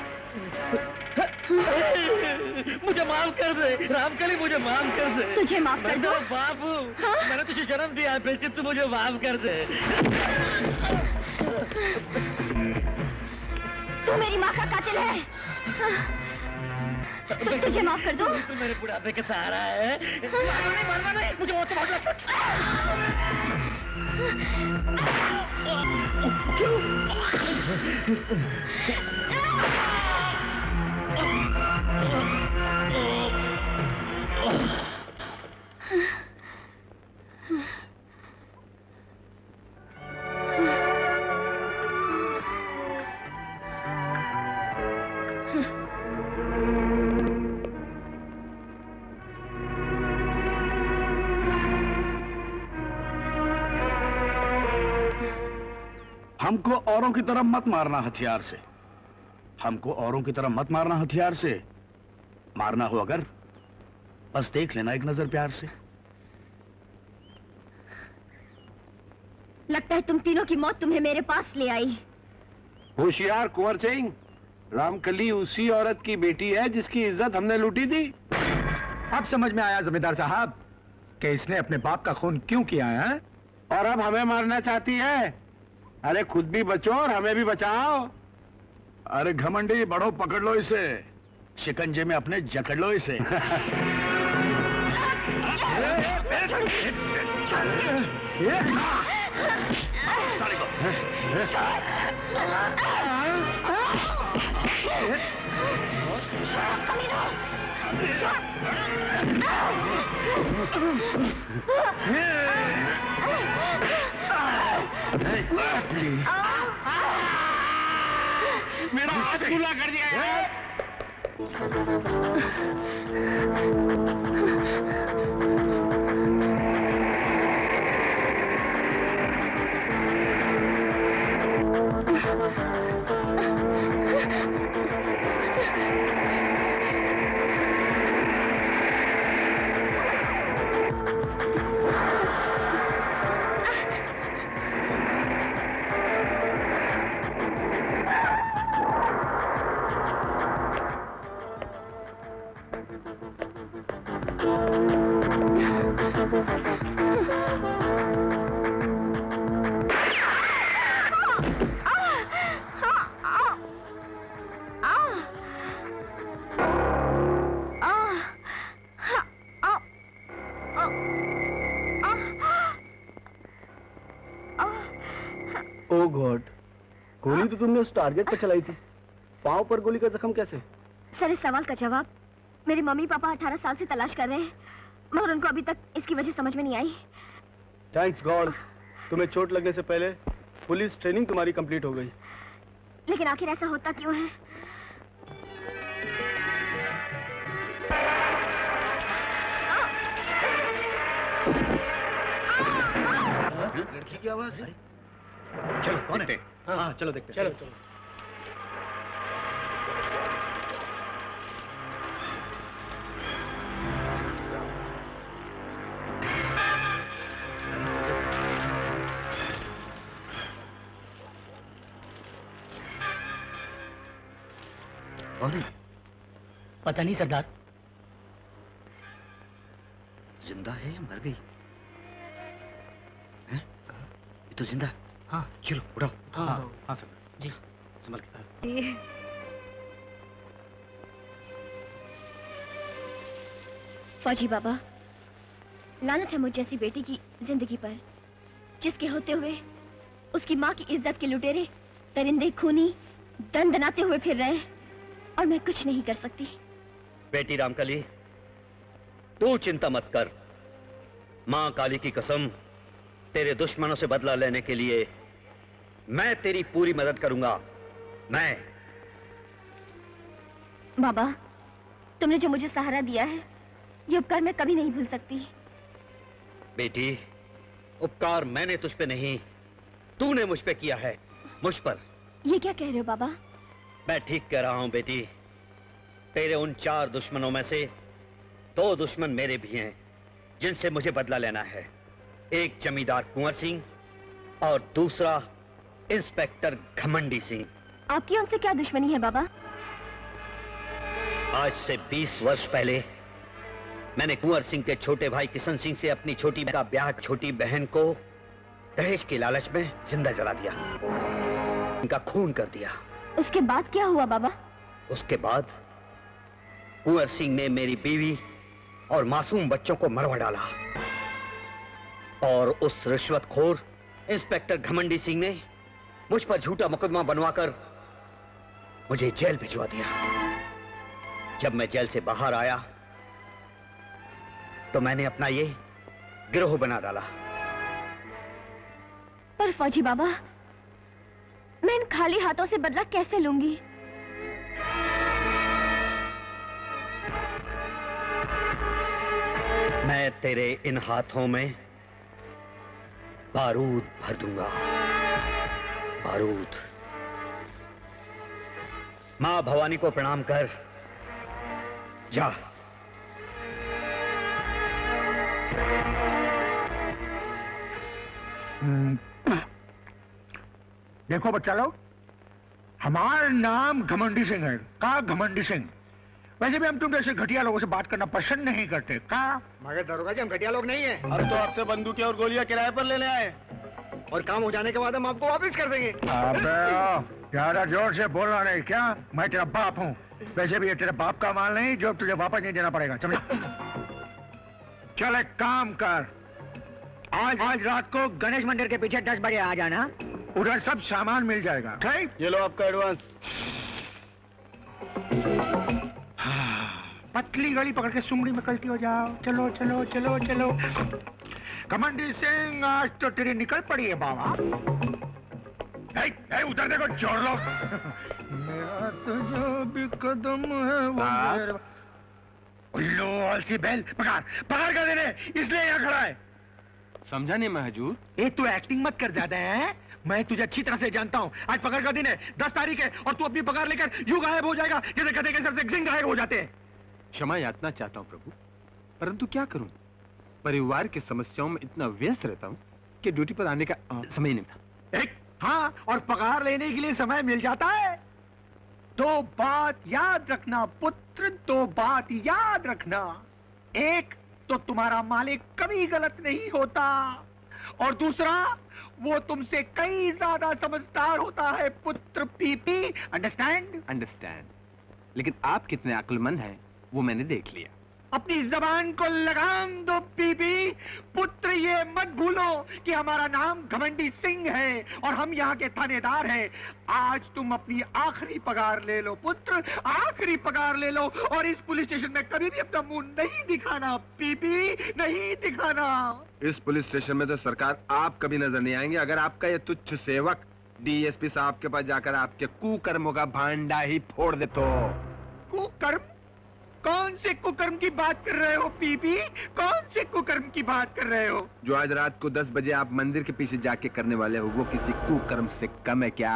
मुझे माफ कर दे रामकली, मुझे माफ कर दे। तुझे माफ कर दो? बाबू, मैंने तुझे जन्म दिया, बेटी तू मुझे माफ कर दे। तू मेरी माँ का कातिल है। तो तुझे माफ कर दो? तू मेरे बुढ़ापे के सहारा है। मरना नहीं, मुझे मौत तो बहुत हमको औरों की तरह मत मारना हथियार से, हमको औरों की तरह मत मारना हथियार से। मारना हो अगर बस देख लेना एक नजर प्यार से। लगता है तुम तीनों की मौत तुम्हें मेरे पास ले आई। होशियार कुंवर सिंह, रामकली उसी औरत की बेटी है जिसकी इज्जत हमने लूटी थी। अब समझ में आया जमींदार साहब कि इसने अपने बाप का खून क्यों किया है। और अब हमें मारना चाहती है। अरे खुद भी बचो और हमें भी बचाओ। अरे घमंडी, बढ़ो पकड़ लो इसे, शिकंजे में अपने जकड़ लो इसे। मेरा हाथ खुला कर दिया है। गॉड, गोली तो तुमने उस टारगेट पर चलाई थी, पाँव पर गोली का जख्म कैसे? सर, इस सवाल का जवाब मेरे मम्मी पापा 18 साल से तलाश कर रहे हैं, मगर उनको अभी तक इसकी वजह समझ में नहीं आई। थैंक्स गॉड, तुम्हें चोट लगने से पहले पुलिस ट्रेनिंग तुम्हारी कंप्लीट हो गई। लेकिन आखिर ऐसा होता क्यों है? लड़की की आवाज है। चलो कौन है? हाँ चलो देखते। चलो। कौन है? पता नहीं सरदार। जिंदा है या मर गई? हैं? ये तो जिंदा है। हाँ चलो उठाओ। हाँ सर जी। संभल के। फौजी बाबा, लानत है मुझ जैसी बेटी की जिंदगी पर, जिसके होते हुए उसकी माँ की इज्जत के लुटेरे दरिंदे खूनी दनाते हुए फिर रहे हैं और मैं कुछ नहीं कर सकती। बेटी रामकली, तू चिंता मत कर। मां काली की कसम, तेरे दुश्मनों से बदला लेने के लिए मैं तेरी पूरी मदद करूंगा। मैं। बाबा, तुमने जो मुझे सहारा दिया है, ये उपकार मैं कभी नहीं भूल सकती। बेटी, उपकार मैंने तुझ पे नहीं, तूने मुझ पे किया है। मुझ पर। ये क्या कह रहे हो बाबा? मैं ठीक कह रहा हूं बेटी। तेरे उन 4 दुश्मनों में से 2 दुश्मन मेरे भी हैं, जिनसे मुझे बदला लेना है। एक जमींदार कुंवर सिंह और दूसरा इंस्पेक्टर घमंडी सिंह। आपकी उनसे क्या दुश्मनी है बाबा? आज से 20 वर्ष पहले मैंने कुंवर सिंह के छोटे भाई किशन सिंह से अपनी छोटी का ब्याह छोटी बहन को दहेज के लालच में जिंदा जला दिया, उनका खून कर दिया। उसके बाद क्या हुआ बाबा? उसके बाद कुंवर सिंह ने मेरी बीवी और मासूम बच्चों को मरवा डाला और उस रिश्वतखोर इंस्पेक्टर घमंडी सिंह ने मुझ पर झूठा मुकदमा बनवाकर मुझे जेल भिजवा दिया। जब मैं जेल से बाहर आया तो मैंने अपना ये गिरोह बना डाला। पर फौजी बाबा, मैं इन खाली हाथों से बदला कैसे लूंगी? मैं तेरे इन हाथों में बारूद भर दूंगा। बारूद। मां भवानी को प्रणाम कर जा। देखो बच्चा लोग, हमारा नाम घमंडी सिंह है। का घमंडी सिंह। वैसे भी हम तुम जैसे घटिया लोगों से बात करना पसंद नहीं करते। का मगर दरोगा जी, हम घटिया लोग नहीं हैं। हम तो आपसे बंदूकें और गोलियां किराए पर लेने आए, और काम हो जाने के बाद हम आपको वापस कर देंगे। अबे ज्यादा जोर से बोलना नहीं। क्या मैं तेरा बाप हूँ? वैसे भी ये तेरे बाप का माल नहीं जो तुझे वापस नहीं देना पड़ेगा, समझ? चल एक काम कर, आज रात को गणेश मंदिर के पीछे 10 बजे आ जाना, उधर सब सामान मिल जाएगा। ठीक? ये लो आपका एडवांस। पतली गली पकड़ के सुमड़ी में कल्टी हो जाओ। चलो चलो चलो चलो। घमंडी सिंह, आज तो तेरी निकल पड़ी है बाबा। उधर देखो चोर लोग। मेरा तो जो भी कदम है वो उल्लू आलसी बैल। पकड़ कर देने, इसलिए यहाँ खड़ा है। समझा नहीं मैं हजूर। ए तू एक्टिंग मत कर ज्यादा है, मैं तुझे अच्छी तरह से जानता हूँ। आज पकड़ का दिन है, 10 तारीख है, और तू अपनी पगार लेकर यूं गायब हो जाएगा जैसे गधे के सर से जिंग गायब हो जाते हैं। क्षमा याचना चाहता हूँ प्रभु, परंतु क्या करूं, परिवार की समस्याओं में इतना व्यस्त रहता हूँ कि ड्यूटी पर आने का समय नहीं मिलता। हाँ, और पगार लेने के लिए समय मिल जाता है। 2 बात याद रखना पुत्र, 2 बात याद रखना। एक तो तुम्हारा मालिक कभी गलत नहीं होता, और दूसरा वो तुमसे कई ज्यादा समझदार होता है पुत्र पीपी। अंडरस्टैंड? अंडरस्टैंड। लेकिन आप कितने अक्लमंद हैं वो मैंने देख लिया। अपनी जबान को लगाम दो बीबी। पुत्र ये मत भूलो कि हमारा नाम घमंडी सिंह है और हम यहाँ के थानेदार हैं। आज तुम अपनी आखिरी पगार ले लो पुत्र, आखिरी पगार ले लो और इस पुलिस स्टेशन में कभी भी अपना मुंह नहीं दिखाना बीबी, नहीं दिखाना। इस पुलिस स्टेशन में तो सरकार आप कभी नजर नहीं आएंगे अगर आपका ये तुच्छ सेवक डीएसपी साहब के पास जाकर आपके कुकर्मों का भांडा ही फोड़ दे तो। कुकर्म? कौन से कुकर्म की बात कर रहे हो बीबी? कौन से कुकर्म की बात कर रहे हो? जो आज रात को 10 बजे आप मंदिर के पीछे जाके करने वाले हो वो किसी कुकर्म से कम है क्या?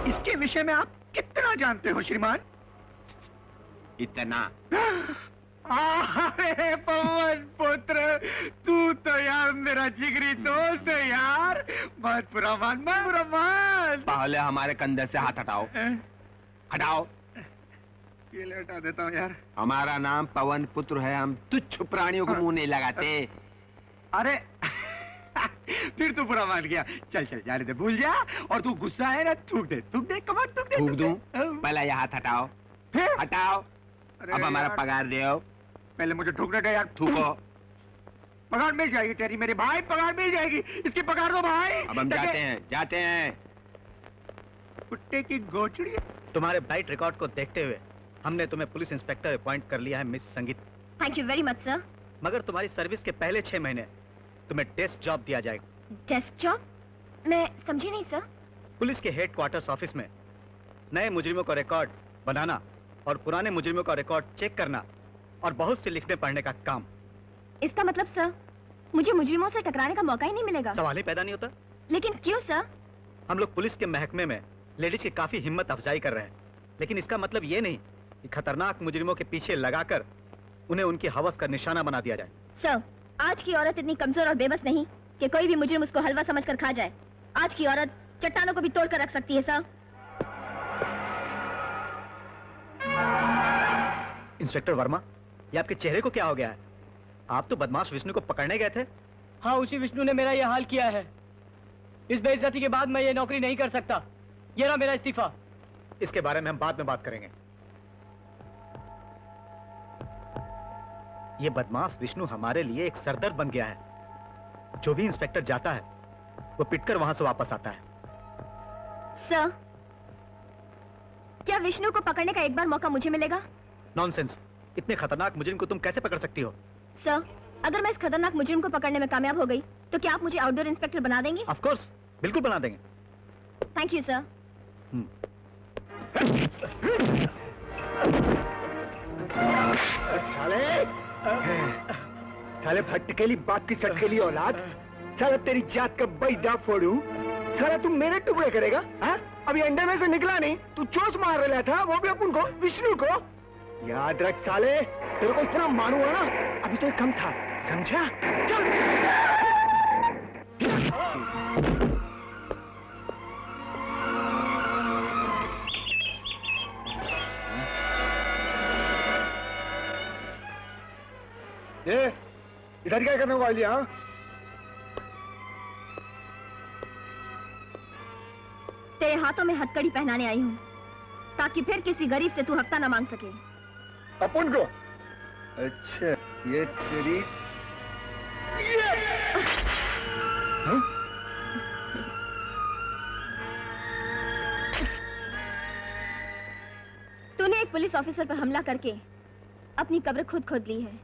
इसके विषय में आप कितना जानते हो श्रीमान? इतना। अरे पवन पुत्र, तू तो यार मेरा जिगरी दोस्त है यार। मत बुरा मान, मत बुरा मान। पहले हमारे कंधे से हाथ हटाओ। हटाओ। ये ले हटा देता हूँ यार। हमारा नाम पवन पुत्र है, हम तुच्छ प्राणियों को मुंह नहीं लगाते। अरे फिर तू बुरा मान गया। चल चल जाने दे, भूल जा। और तू गुस्सा है ना, थूक दे, थूक दे, कमर थूक दे। थूक दूं? पहले ये हाथ हटाओ। हटाओ। अब हमारा पगार दो। पहले मुझे ठोकने दे यार। थूको। पगार मिल जाएगी तेरी, मेरे भाई, पगार मिल जाएगी। इसकी पगार दो भाई। अब हम जाते हैं, जाते हैं। कुत्ते की गोचड़ी। तुम्हारे बाइट रिकॉर्ड को देखते हुए हमने तुम्हें पुलिस इंस्पेक्टर अपॉइंट कर लिया है मिस संगीत। Thank you very much sir. मगर तुम्हारी सर्विस के पहले 6 महीने तुम्हें टेस्ट जॉब दिया जाएगा। Test job? मैं समझी नहीं सर। पुलिस के हेड क्वार्टर्स ऑफिस में नए मुजरिमों का रिकॉर्ड बनाना और पुराने मुजरिमों का रिकॉर्ड चेक करना और बहुत से लिखने पढ़ने का काम। इसका मतलब सर मुझे मुजरिमों से टकराने का मौका ही नहीं मिलेगा? सवाल ही पैदा नहीं होता। लेकिन क्यों सर? हम लोग पुलिस के महकमे में लेडीज की काफी हिम्मत अफजाई कर रहे हैं, लेकिन इसका मतलब ये नहीं कि खतरनाक मुजरिमों के पीछे लगाकर उन्हें उनकी हवस का निशाना बना दिया जाए। सर आज की औरत इतनी कमजोर और बेबस नहीं कि कोई भी मुजरिम उसको हलवा समझकर खा जाए। आज की औरत चट्टानों को भी तोड़कर रख सकती है सर। इंस्पेक्टर वर्मा, ये आपके चेहरे को क्या हो गया है? आप तो बदमाश विष्णु को पकड़ने गए थे। हाँ, उसी विष्णु ने मेरा ये हाल किया है। इस बेइज्जती के बाद मैं ये नौकरी नहीं कर सकता। ये रहा मेरा इस्तीफा। इसके बारे में हम बाद में बात करेंगे। ये बदमाश विष्णु हमारे लिए एक सरदर्द बन गया है। जो भी इंस्पेक्टर जाता है वो पिटकर वहां से वापस आता है। सर क्या विष्णु को पकड़ने का एक बार मौका मुझे मिलेगा? नॉनसेंस। इतने खतरनाक मुजरिम को तुम कैसे पकड़ सकती हो? सर अगर मैं इस खतरनाक मुजरिम को पकड़ने में कामयाब हो गई तो क्या आप मुझे आउटडोर इंस्पेक्टर बना देंगे? ऑफ कोर्स, बिल्कुल बना देंगे। Thank you sir. साले फटकेली बात की चटकेली औलाद। साला तेरी जात का बैदा फोड़ू। साला तू मेरे टुकड़े करेगा? हाँ? अभी अंडे में से निकला नहीं, तू चोच मार रहा था, वो भी अपन को, विष्णु को। याद रख साले, तेरे को इतना मानूंगा ना, अभी तो कम था, समझा? चल। ये इधर क्या करने वाली? हाँ, तेरे हाथों में हथकड़ी पहनाने आई हूँ ताकि फिर किसी गरीब से तू हफ्ता न मांग सके। अपन को? अच्छा, ये तेरी हाँ? तूने एक पुलिस ऑफिसर पर हमला करके अपनी कब्र खुद खोद ली है,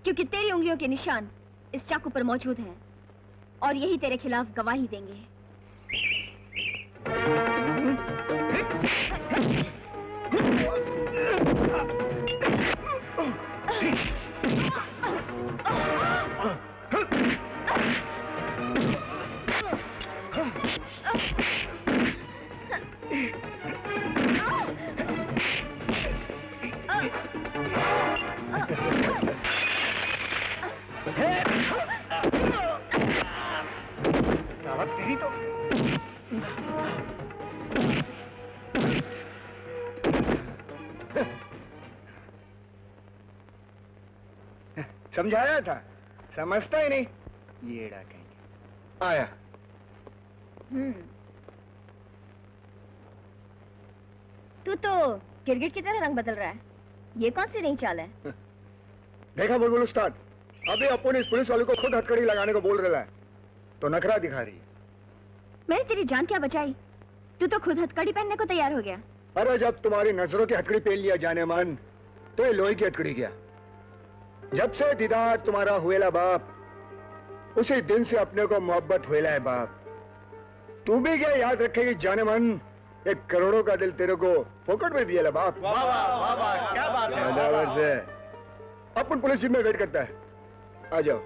क्योंकि तेरी उंगलियों के निशान इस चाकू पर मौजूद हैं और यही तेरे खिलाफ गवाही देंगे। तेरी तो समझाया था, समझता ही नहीं। येड़ा कहेंगे। आया। तू तो गिरगिट की तरह रंग बदल रहा है। ये कौन सी नई चाल है? देखा बुलबुल उस्ताद, अभी अपन इस पुलिस वाले को खुद हथकड़ी लगाने को बोल रहा है तो नखरा दिखा रही है। मैंने तेरी जान क्या बचाई, तू तो खुद हथकड़ी पहनने को तैयार हो गया। अरे जब तुम्हारी नजरों की हथकड़ी पहन लिया जाने मन, तो ये लोहे की हथकड़ी क्या। जब से दीदार तुम्हारा हुएला बाप, उसी दिन से अपने को मोहब्बत हुएला है बाप। तू भी क्या याद रखेगी जाने मन, 1 करोड़ों का दिल तेरे को फोकट में दिया बाप। वाह वाह वाह, क्या बात है। अपन पुलिस जीप में वेट करता है, आ जाओ।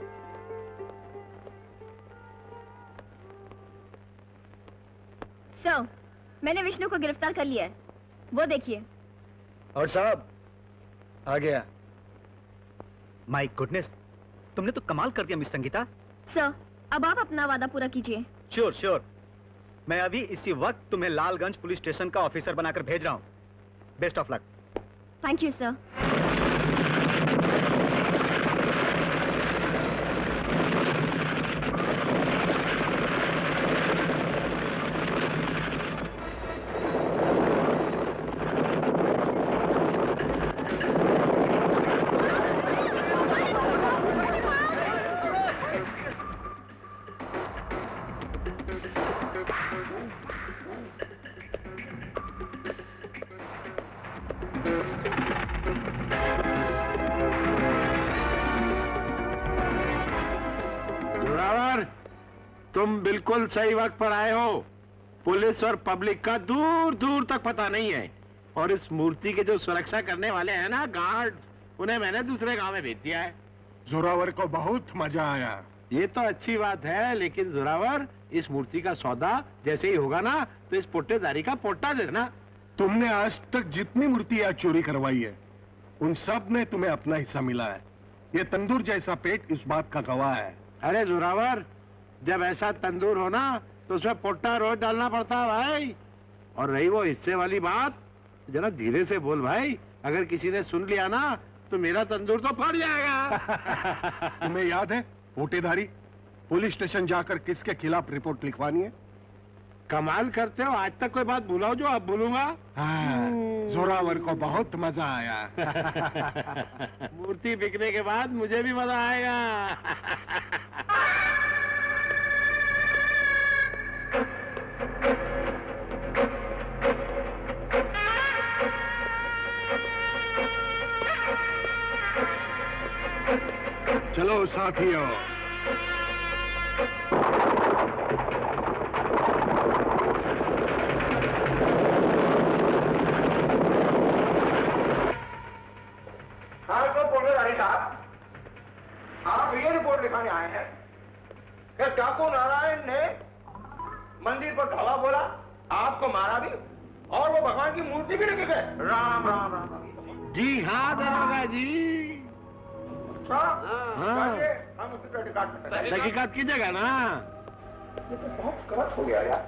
मैंने विष्णु को गिरफ्तार कर लिया है, वो देखिए। और साहब आ गया। माय गुडनेस, तुमने तो कमाल कर दिया मिस संगीता। सर, अब आप अपना वादा पूरा कीजिए। श्योर श्योर, मैं अभी इसी वक्त तुम्हें लालगंज पुलिस स्टेशन का ऑफिसर बनाकर भेज रहा हूँ। Best of luck. Thank you sir. तुम बिल्कुल सही वक्त पर आए हो। पुलिस और पब्लिक का दूर दूर तक पता नहीं है, और इस मूर्ति के जो सुरक्षा करने वाले हैं ना गार्ड्स, उन्हें मैंने दूसरे गांव में भेज दिया है। जोरावर को बहुत मजा आया। ये तो अच्छी बात है, लेकिन जोरावर, इस मूर्ति का सौदा जैसे ही होगा ना, तो इस पोटेदारी का पोटा देना। तुमने आज तक जितनी मूर्तियां चोरी करवाई है, उन सब में तुम्हें अपना हिस्सा मिला है। ये तंदूर जैसा पेट इस बात का गवाह है। अरे जोरावर, जब ऐसा तंदूर हो ना, तो उसमें पोटा रोज डालना पड़ता है भाई। और रही वो हिस्से वाली बात, जरा धीरे से बोल भाई, अगर किसी ने सुन लिया ना, तो मेरा तंदूर तो फट जाएगा। तुम्हें याद है पोटेधारी, पुलिस स्टेशन जाकर किसके खिलाफ रिपोर्ट लिखवानी है? कमाल करते हो, आज तक कोई बात भूला हो जो अब भूलूंगा। हाँ, जोरावर को बहुत मजा आया। मूर्ति बिकने के बाद मुझे भी मजा आएगा। चलो साथियों, हाँ तो पोटेधारी साहब, आप ये रिपोर्ट लिखाने आए हैं कि डाकू नारायण ने मंदिर पर ढाला बोला, आपको मारा भी, और वो भगवान की मूर्ति भी लेके गए। राम राम राम राम। जी हाँ दरोगा जी। तहकीकात कीजिएगा ना। ये तो बहुत गलत हो गया यार।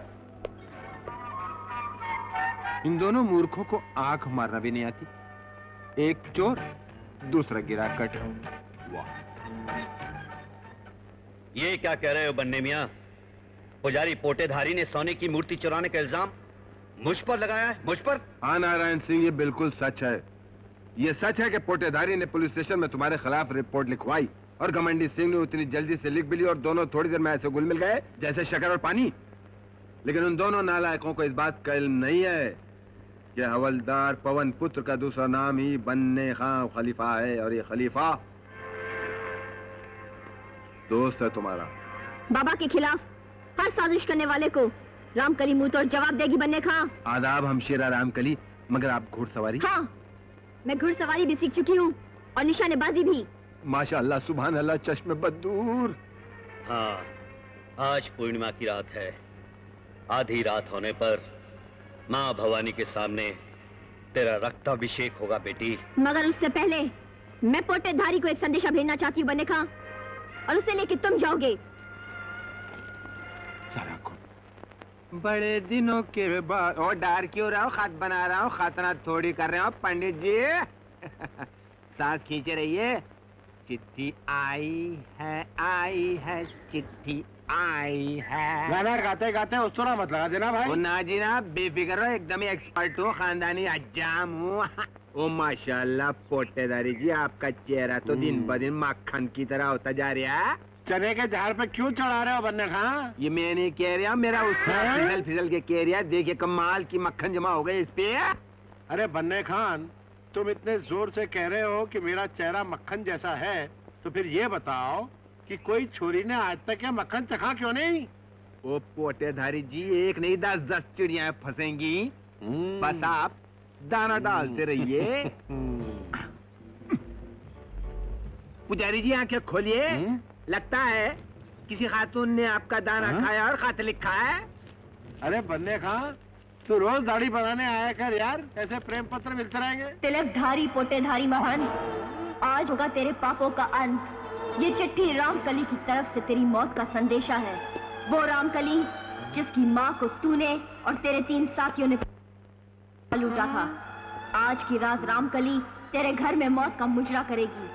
इन दोनों मूर्खों को आंख मारना भी नहीं आती। एक चोर, दूसरा गिरा कट। वाह, ये क्या कह रहे हो बन्ने मियां? पुजारी पोटेधारी ने सोने की मूर्ति चुराने का इल्जाम मुझ पर लगाया है, मुझ पर? हाँ नारायण सिंह, ये बिल्कुल सच है। ये सच है कि पोटेधारी ने पुलिस स्टेशन में तुम्हारे खिलाफ रिपोर्ट लिखवाई, और घमंडी सिंह ने उतनी जल्दी से लिख भी ली, और दोनों थोड़ी देर में ऐसे घुल मिल गए जैसे शक्कर और पानी। लेकिन उन दोनों नालायकों को इस बात का इल्म नहीं है कि हवलदार पवन पुत्र का दूसरा नाम ही बन्ने खां खलीफा है, और ये खलीफा दोस्त है तुम्हारा। बाबा के खिलाफ हर साजिश करने वाले को रामकली मुंह तोड़ जवाब देगी बन्ने खां। आदाब हमशेरा रामकली, मगर आप घुड़सवारी? हाँ, मैं घुड़सवारी भी सीख चुकी हूँ, और निशानेबाजी भी। माशाअल्लाह, सुभान अल्लाह, चश्मे बदूर। हाँ, आज पूर्णिमा की रात है। आधी रात होने पर माँ भवानी के सामने तेरा रक्ताभिषेक होगा बेटी। मगर उससे पहले मैं पोटेधारी को एक संदेशा भेजना चाहती हूँ बन्ने खां, और उसे लेके तुम जाओगे। बड़े दिनों के बाद। और डार क्यों रहा हो? खत बना रहा हूँ, खतना थोड़ी कर रहे हो पंडित जी। सांस खींचे रहिए। चिट्ठी आई है चिट्ठी आई है। गाना गाते गाते उस तरह मत लगा देना भाई। ना जी ना, बेफिक्र रहो, एकदम एक्सपर्ट हूँ, खानदानी अज्जाम हूँ। ओ माशाल्लाह पोटेदारी जी, आपका चेहरा तो दिन ब दिन मक्खन की तरह होता जा रहा है। चने के झाड़ पे क्यों चढ़ा रहे हो बन्ने खां? ये मैं नहीं कह रहा, मेरा उस फिसल फिसल के कह रहा। देखिए कमाल की मक्खन जमा हो गई इस पे। अरे बन्ने खान, तुम इतने जोर से कह रहे हो कि मेरा चेहरा मक्खन जैसा है, तो फिर ये बताओ कि कोई छोरी ने आज तक ये मक्खन चखा क्यों नहीं? ओ पोटेधारी जी, एक नहीं 10-10 चिड़िया फंसेंगी। बस आप दाना डालते रहिए। पुजारी जी आंखें खोलिए। लगता है किसी खातून ने आपका दाना खाया और खत लिखा है। अरे बन्ने खां, तू रोज दाढ़ी बनाने आया कर यार, ऐसे प्रेम पत्र मिलते रहेंगे। तिलकधारी पोटेधारी महान, आज होगा तेरे पापों का अंत। ये चिट्ठी रामकली की तरफ से तेरी मौत का संदेशा है। वो रामकली जिसकी माँ को तूने और तेरे 3 साथियों ने लूटा था। आज की रात रामकली तेरे घर में मौत का मुजरा करेगी,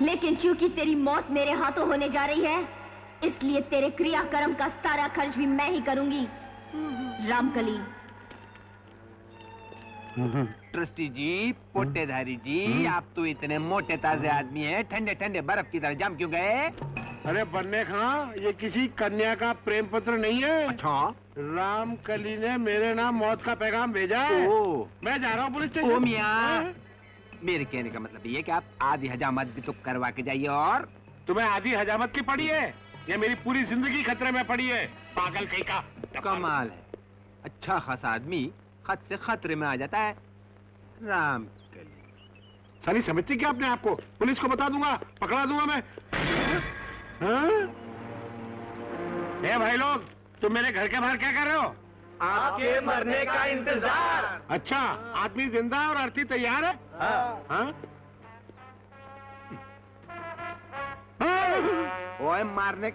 लेकिन चूंकि तेरी मौत मेरे हाथों होने जा रही है, इसलिए तेरे क्रियाकर्म का सारा खर्च भी मैं ही करूंगी। रामकली। ट्रस्टी जी, पोटेधारी जी, आप तो इतने मोटे ताजे आदमी हैं, ठंडे ठंडे बर्फ की तरह जम क्यों गए? अरे बन्ने खां, ये किसी कन्या का प्रेम पत्र नहीं है। अच्छा? रामकली ने मेरे नाम मौत का पैगाम भेजा है। मैं जा रहा हूँ पुलिस स्टेशन। ओ मियां, मेरे कहने का मतलब ये कि आप आधी हजामत भी तो करवा के जाइए। और तुम्हें आधी हजामत की पड़ी है? ये मेरी पूरी जिंदगी खतरे में पड़ी है, पागल कहीं का। कमाल है, अच्छा खासा आदमी खत से खतरे में आ जाता है। रामकली साली समझती क्या अपने आप को? पुलिस को बता दूंगा, पकड़ा दूंगा मैं। ए भाई लोग, तुम मेरे घर के बाहर क्या कर रहे हो? आपके मरने का इंतजार। अच्छा, आदमी जिंदा है और अर्थी तैयार है? हाँ? ओए मारने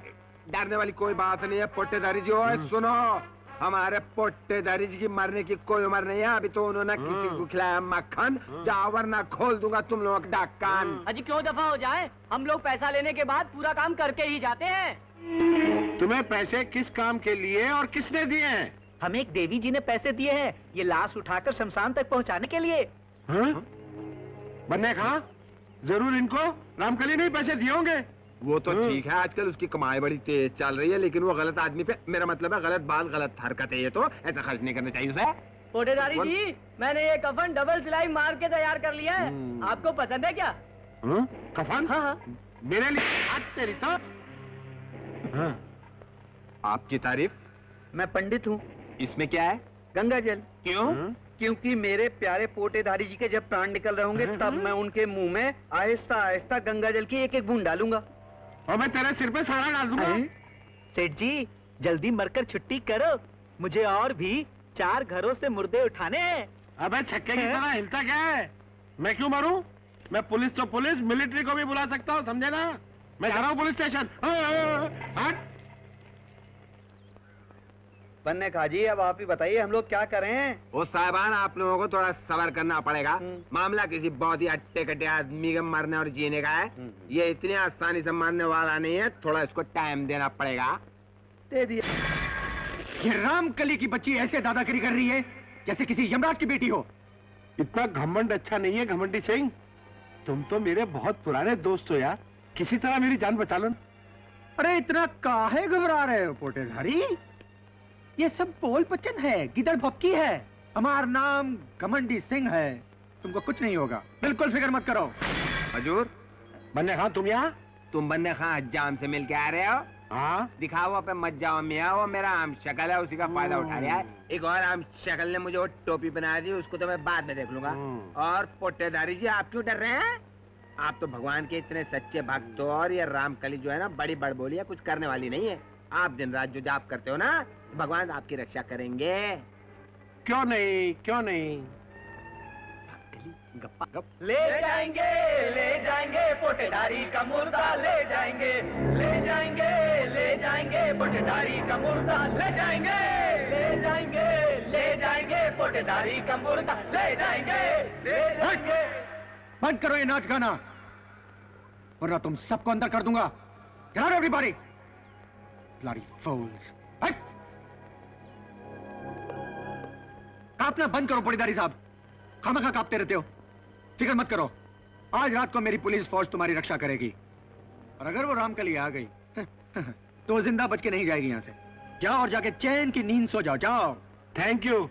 डरने वाली कोई बात नहीं है पोटेदारी जी। ओए सुनो, हमारे पोटेदारी जी की मरने की कोई उम्र नहीं है। अभी तो उन्होंने किसी को खिलाया मक्खन, जाओ वरना खोल दूंगा तुम लोगों का ढक्कन। अजी क्यों दफा हो जाए, हम लोग पैसा लेने के बाद पूरा काम करके ही जाते हैं। तुम्हें पैसे किस काम के लिए और किसने दिए हैं? हमें एक देवी जी ने पैसे दिए हैं, ये लाश उठाकर शमशान तक पहुंचाने के लिए। बन्ने खां, जरूर इनको रामकली ने पैसे दिए होंगे। वो तो ठीक है, आजकल उसकी कमाई बड़ी तेज चल रही है, लेकिन वो गलत आदमी पे, मेरा मतलब है गलत बात गलत हरकत है, ये तो ऐसा खर्च नहीं करना चाहिए उसे। पोटेदारी जी, मैंने ये कफन डबल सिलाई मार के तैयार कर लिया है, आपको पसंद है क्या? कफन? हाँ। मेरे लिए आज तेरी तो। आपकी तारीफ? मैं पंडित हूँ। इसमें क्या है? गंगा जल। क्यों? क्योंकि मेरे प्यारे पोटेधारी जी के जब प्राण निकल रहे होंगे, तब मैं उनके मुंह में आहिस्ता आहिस्ता गंगा जल की एक एक बूंद डालूंगा और मैं तेरे सिर पे सारा डाल दूंगा। सेठ जी, जल्दी मरकर छुट्टी करो, मुझे और भी 4 घरों से मुर्दे उठाने हैं। अबे छक्के की तरह हिलता क्या है? मैं क्यों मरूं? मैं पुलिस तो पुलिस, मिलिट्री को भी बुला सकता हूँ, समझे ना? मैं जा रहा हूँ पुलिस स्टेशन। हट। बन्ने खा जी, अब आप ही बताइए हम लोग क्या करें? ओ साहबान, आप लोगों को थोड़ा सबर करना पड़ेगा। मामला किसी बहुत ही अट्टे कट्टे आदमी के मरने और जीने का है। ये इतनी आसानी से मरने वाला नहीं है, थोड़ा इसको टाइम देना पड़ेगा। दे दिया। ये रामकली की बच्ची ऐसे दादागिरी कर रही है जैसे किसी यमराज की बेटी हो। इतना घमंड अच्छा नहीं है घमंडी सिंह। तुम तो मेरे बहुत पुराने दोस्त हो यार, किसी तरह मेरी जान बचा लो। अरे इतना काहे घबरा रहे हो पोटेधारी? ये सब पोल पचन है, गिदड़ भपकी है। हमारा नाम घमंडी सिंह है, तुमको कुछ नहीं होगा, बिल्कुल फिक्र मत करो। हजूर, बन्ने खां तुम यहाँ? तुम बन्ने खां हज्जाम से मिल के आ रहे हो? हाँ। दिखावा पे मत जाओ मियाँ, वो मेरा आम शक्ल है, उसी का फायदा उठा रहा है। एक और आम शक्ल ने मुझे वो टोपी बना दी, उसको तो मैं बाद में देख लूंगा। और पोटेदारी जी, आप क्यों डर रहे हैं? आप तो भगवान के इतने सच्चे भक्त हो, और ये रामकली जो है ना, बड़ी बड़बोली है, कुछ करने वाली नहीं है। आप दिन रात जो जाप करते हो ना, भगवान आपकी रक्षा करेंगे। क्यों नहीं, क्यों नहीं? गप्पा गप। ले जाएंगे पोटेदारी का मुर्दा, ले जाएंगे पोटेदारी का मुर्दा, ले जाएंगे पोटेदारी का मुर्दा, ले जाएंगे। बंद करो ये नाच गाना, वरना तुम सबको अंदर कर दूंगा। Get out everybody! Bloody fools. कांपना बंद करो पटीदारी साहब, खामखा कांपते रहते हो। फिक्र मत करो, आज रात को मेरी पुलिस फौज तुम्हारी रक्षा करेगी। और अगर वो रामकली आ गई तो जिंदा बच के नहीं जाएगी यहाँ से। जाओ और जाके चैन की नींद सो जाओ, जाओ। थैंक यू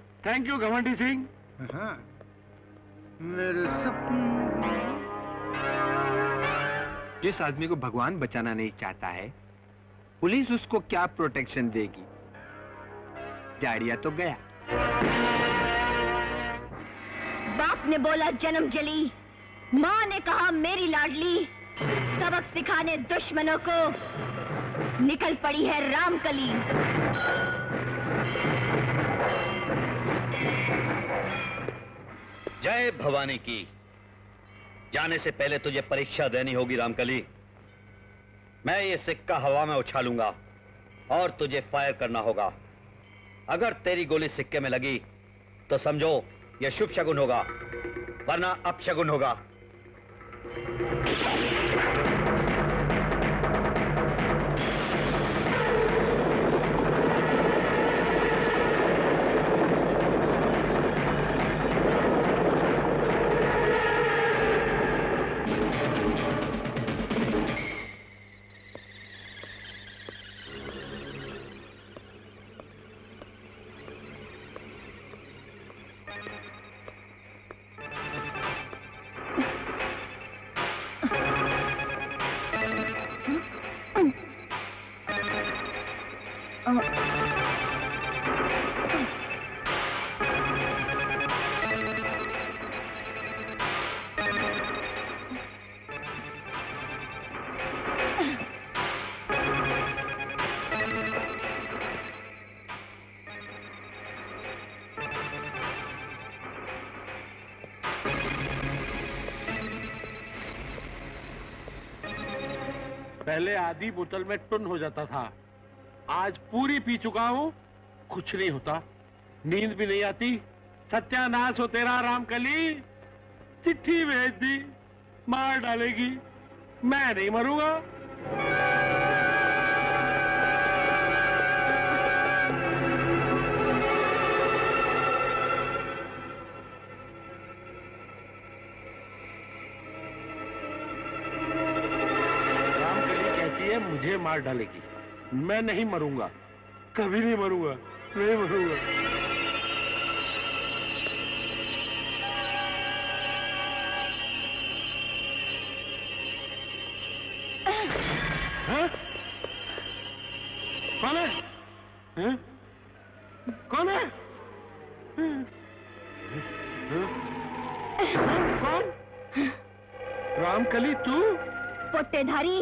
घमंडी सिंह। मेरे जिस आदमी को भगवान बचाना नहीं चाहता है, पुलिस उसको क्या प्रोटेक्शन देगी? जाड़िया तो गया। बाप ने बोला जन्म जली, माँ ने कहा मेरी लाडली, सबक सिखाने दुश्मनों को निकल पड़ी है रामकली। जय भवानी की। जाने से पहले तुझे परीक्षा देनी होगी रामकली। मैं ये सिक्का हवा में उछालूंगा और तुझे फायर करना होगा। अगर तेरी गोली सिक्के में लगी तो समझो यह शुभ शगुन होगा, वरना अपशगुन होगा। पहले आधी बोतल में टुन हो जाता था, आज पूरी पी चुका हूँ, कुछ नहीं होता, नींद भी नहीं आती। सत्यानाश हो तेरा रामकली। चिट्ठी भेज दी, मार डालेगी, मैं नहीं मरूंगा। मुझे मार डालेगी, मैं नहीं मरूंगा, कभी नहीं मरूंगा, नहीं मरूंगा। हाँ? कौन है? हाँ? कौन है? कौन? रामकली तू? पोटेधारी,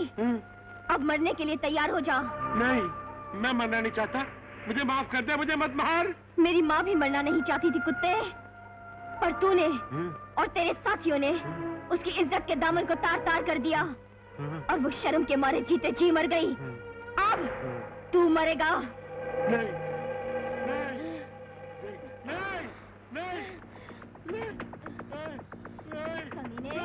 अब मरने के लिए तैयार हो जा। नहीं, मैं मरना नहीं चाहता, मुझे माफ कर दे, मुझे मत मार। मेरी माँ भी मरना नहीं चाहती थी कुत्ते, पर तूने और तेरे साथियों ने उसकी इज्जत के दामन को तार तार कर दिया और वो शर्म के मारे जीते जी मर गई। अब तू मरेगा। नहीं, नहीं, नहीं, नहीं, नहीं, कमीने।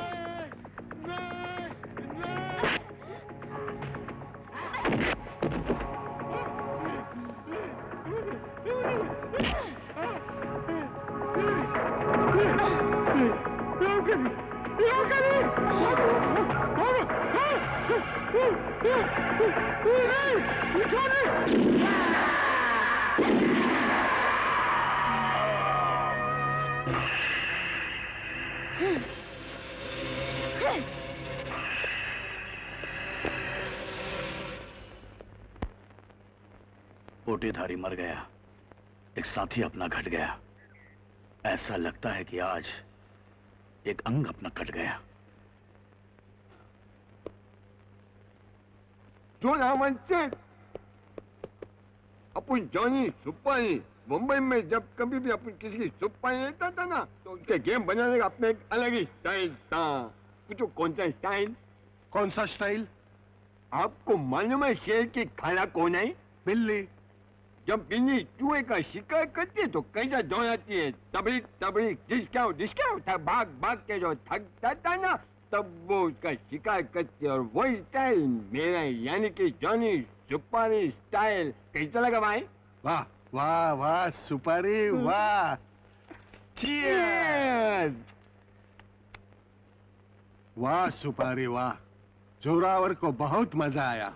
पोटेधारी मर गया, एक साथी अपना घट गया। ऐसा लगता है कि आज एक अंग अपना कट गया। अपन जॉनी सुपानी मुंबई में जब कभी भी अपन किसी की सुपानी लेता था ना, तो उसके गेम बनाने का अपना एक अलग ही स्टाइल था। पूछो कौन सा स्टाइल? कौन सा स्टाइल? आपको मालूम है शेर की खाना कौन है? बिल्ली। जब बिल्ली चूहे का शिकार करती है तो कैसा दौड़ाती है, तबरीक तबरीक, डिस्काओ था, भाग भाग के जो थकता था ना, तब वो उसका शिकार करती है। और वही स्टाइल मेरा, यानी कि जॉनी सुपारी स्टाइल कैसा लगा भाई? वाह वाह वाह सुपारी वाह। Cheers! वाह सुपारी वाह, जोरावर को बहुत मजा आया।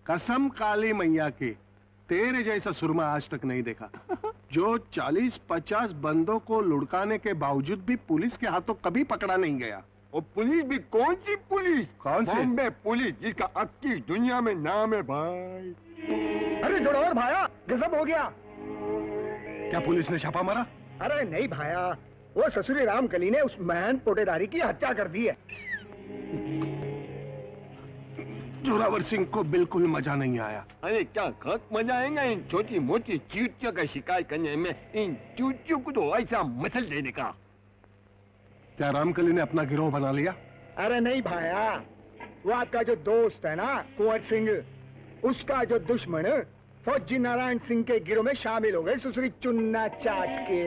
कसम काली मैया की, तेरे जैसा सुरमा आज तक नहीं देखा, जो 40-50 बंदों को लुढ़काने के बावजूद भी पुलिस के हाथों कभी पकड़ा नहीं गया। और पुलिस भी कौन सी पुलिस? कौन सी? बॉम्बे पुलिस, जिसका अक्की दुनिया में नाम है भाई। अरे जोरावर भाया, गजब हो गया। क्या पुलिस ने छापा मारा? अरे नहीं भाया, वो ससुरी रामकली ने उस महान पोटेदारी की हत्या कर दी है। जोरावर सिंह को बिल्कुल मजा नहीं आया। अरे क्या खत मजा आएगा इन छोटी मोटी चीटियों का शिकार करने में, इन चूटियों को तो ऐसा मसल देने का। क्या रामकली ने अपना गिरोह बना लिया? अरे नहीं भाया, वो आपका जो दोस्त है ना कुंवर सिंह, उसका जो दुश्मन फौजी नारायण सिंह के गिरोह में शामिल हो गए, ससुरी चुन्ना चाट के।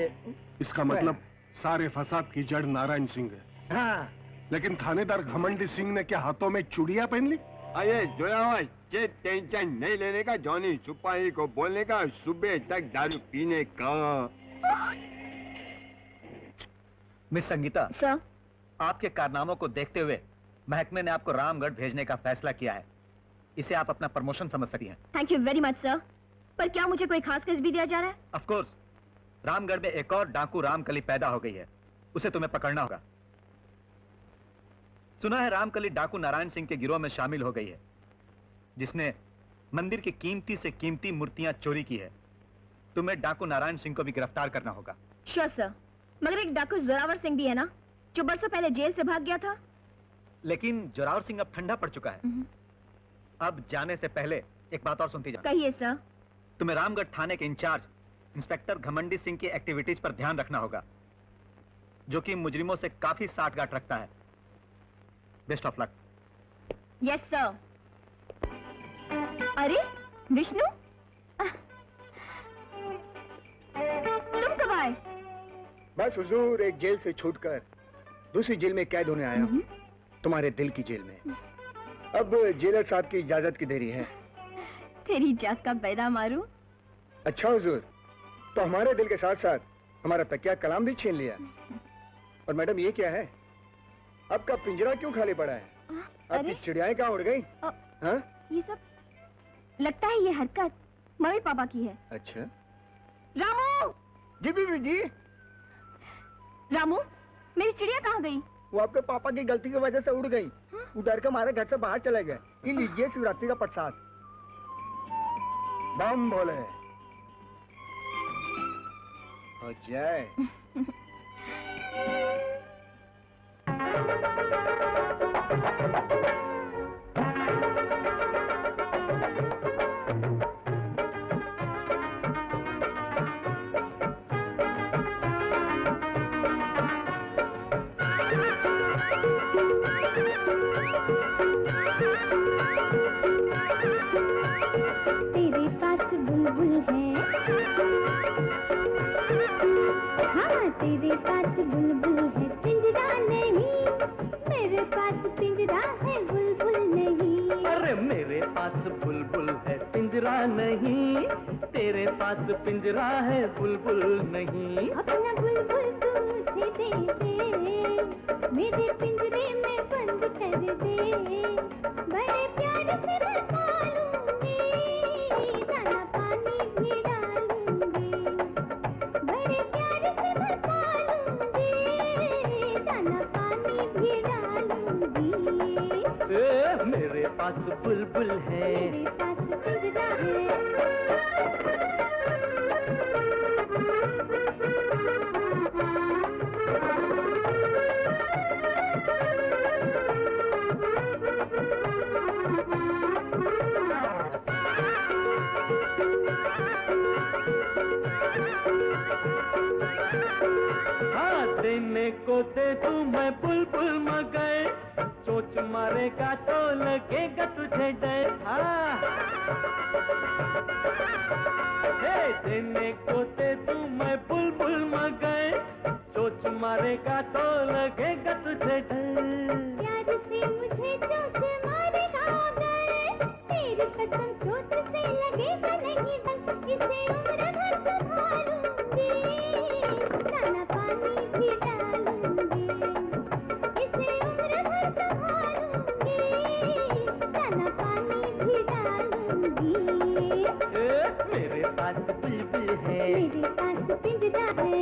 इसका मतलब सारे फसाद की जड़ नारायण सिंह है। हाँ। लेकिन थानेदार घमंडी सिंह ने क्या हाथों में चूड़ियां पहन ली? अरे जोरावर, टेंशन नहीं लेने का, जॉनी सुपारी को बोलने का, सुबह तक दारू पीने का। मिस संगीता सर, आपके कारनामों को देखते हुए महकमे ने आपको रामगढ़ भेजने का फैसला किया है। इसे आप अपना प्रमोशन समझ सकती हैं। Thank you very much sir. पर क्या मुझे कोई खास केस भी दिया जा रहा है? ऑफ कोर्स, रामगढ़ में एक और डाकू रामकली पैदा हो गई है, उसे तुम्हें पकड़ना होगा। सुना है रामकली डाकू नारायण सिंह के गिरोह में शामिल हो गई है, जिसने मंदिर की कीमती से कीमती मूर्तियां चोरी की है। तुम्हें डाकू नारायण सिंह को भी गिरफ्तार करना होगा। Sure sir. मगर एक डाकू जोरावर सिंह भी है ना, जो बरसों पहले जेल से भाग गया था। लेकिन जोरावर सिंह अब ठंडा पड़ चुका है। अब जाने से पहले एक बात और सुनती जाओ। कहिए सर। तुम्हें रामगढ़ थाने के इंचार्ज इंस्पेक्टर घमंडी सिंह की एक्टिविटीज पर ध्यान रखना होगा, जो कि मुजरिमों से काफी साठगांठ रखता है। Best of luck. Yes sir. अरे विष्णु, तुम कब आए? बस हुजूर, एक जेल से छूटकर दूसरी जेल में कैद होने आया हूँ, तुम्हारे दिल की जेल में। अब जेलर साहब की इजाजत की देरी है। तेरी जात का बैदा मारू। अच्छा हुजूर, तो हमारे दिल के साथ साथ हमारा तकिया कलाम भी छीन लिया। और मैडम ये क्या है? आपका पिंजरा क्यों खाली पड़ा है? आपकी चिड़ियाएं कहाँ उड़ गई? हाँ? ये सब लगता है ये हरकत मम्मी पापा की है। अच्छा। रामू! जी बीबी जी। रामू, मेरी चिड़िया कहाँ गई? वो आपके पापा की गलती की वजह से उड़ गई। वो डर के हमारे घर से बाहर चले गए। ये लीजिए शिवरात्रि का प्रसाद। बम भोले। हो जाए। तेरे पास बुलबुल है, हाँ तेरे पास बुलबुल है, पिंजरा नहीं। मेरे पास पिंजरा है, बुलबुल नहीं। अरे मेरे पास बुलबुल है, पिंजरा नहीं। तेरे पास पिंजरा है, बुलबुल नहीं। अपना बुलबुल तू मुझे दे दे, मेरे पिंजरे में बंद कर दे। बड़े प्यार से मैं पालूंगी, दाना पानी भी डालूंगी। बड़े प्यार से मैं पालूंगी, दाना पानी भी डालूंगी। मेरे पास बुलबुल है, मेरे पास पिंजरा है। हाँ देने को दे तू मैं बुलबुल मगर, चोच मारेगा तो लगेगा तुझे डर। हाँ देने को दे तू मैं बुलबुल मगर, चोच मारेगा तो लगेगा तुझे डर। प्यार से मुझे चोट मारेगा अगर, तेरी कसम चोट से लगेगा नहीं बस, इसे उम्र भर संभालूंगी, दाना पानी भी डालूंगी, इसे उम्र भर संभालूंगी, दाना पानी भी डालूंगी। मेरे पास बुलबुल है, मेरे पास पिंजरा है,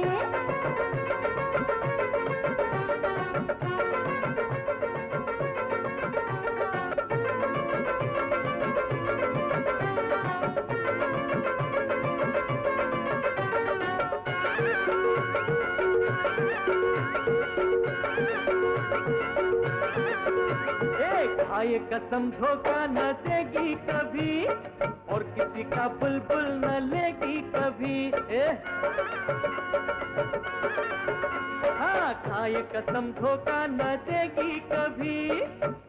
खाए कसम धोखा न देगी कभी, और किसी का बुलबुल न लेगी कभी। हाँ, खाए कसम धोखा न देगी कभी,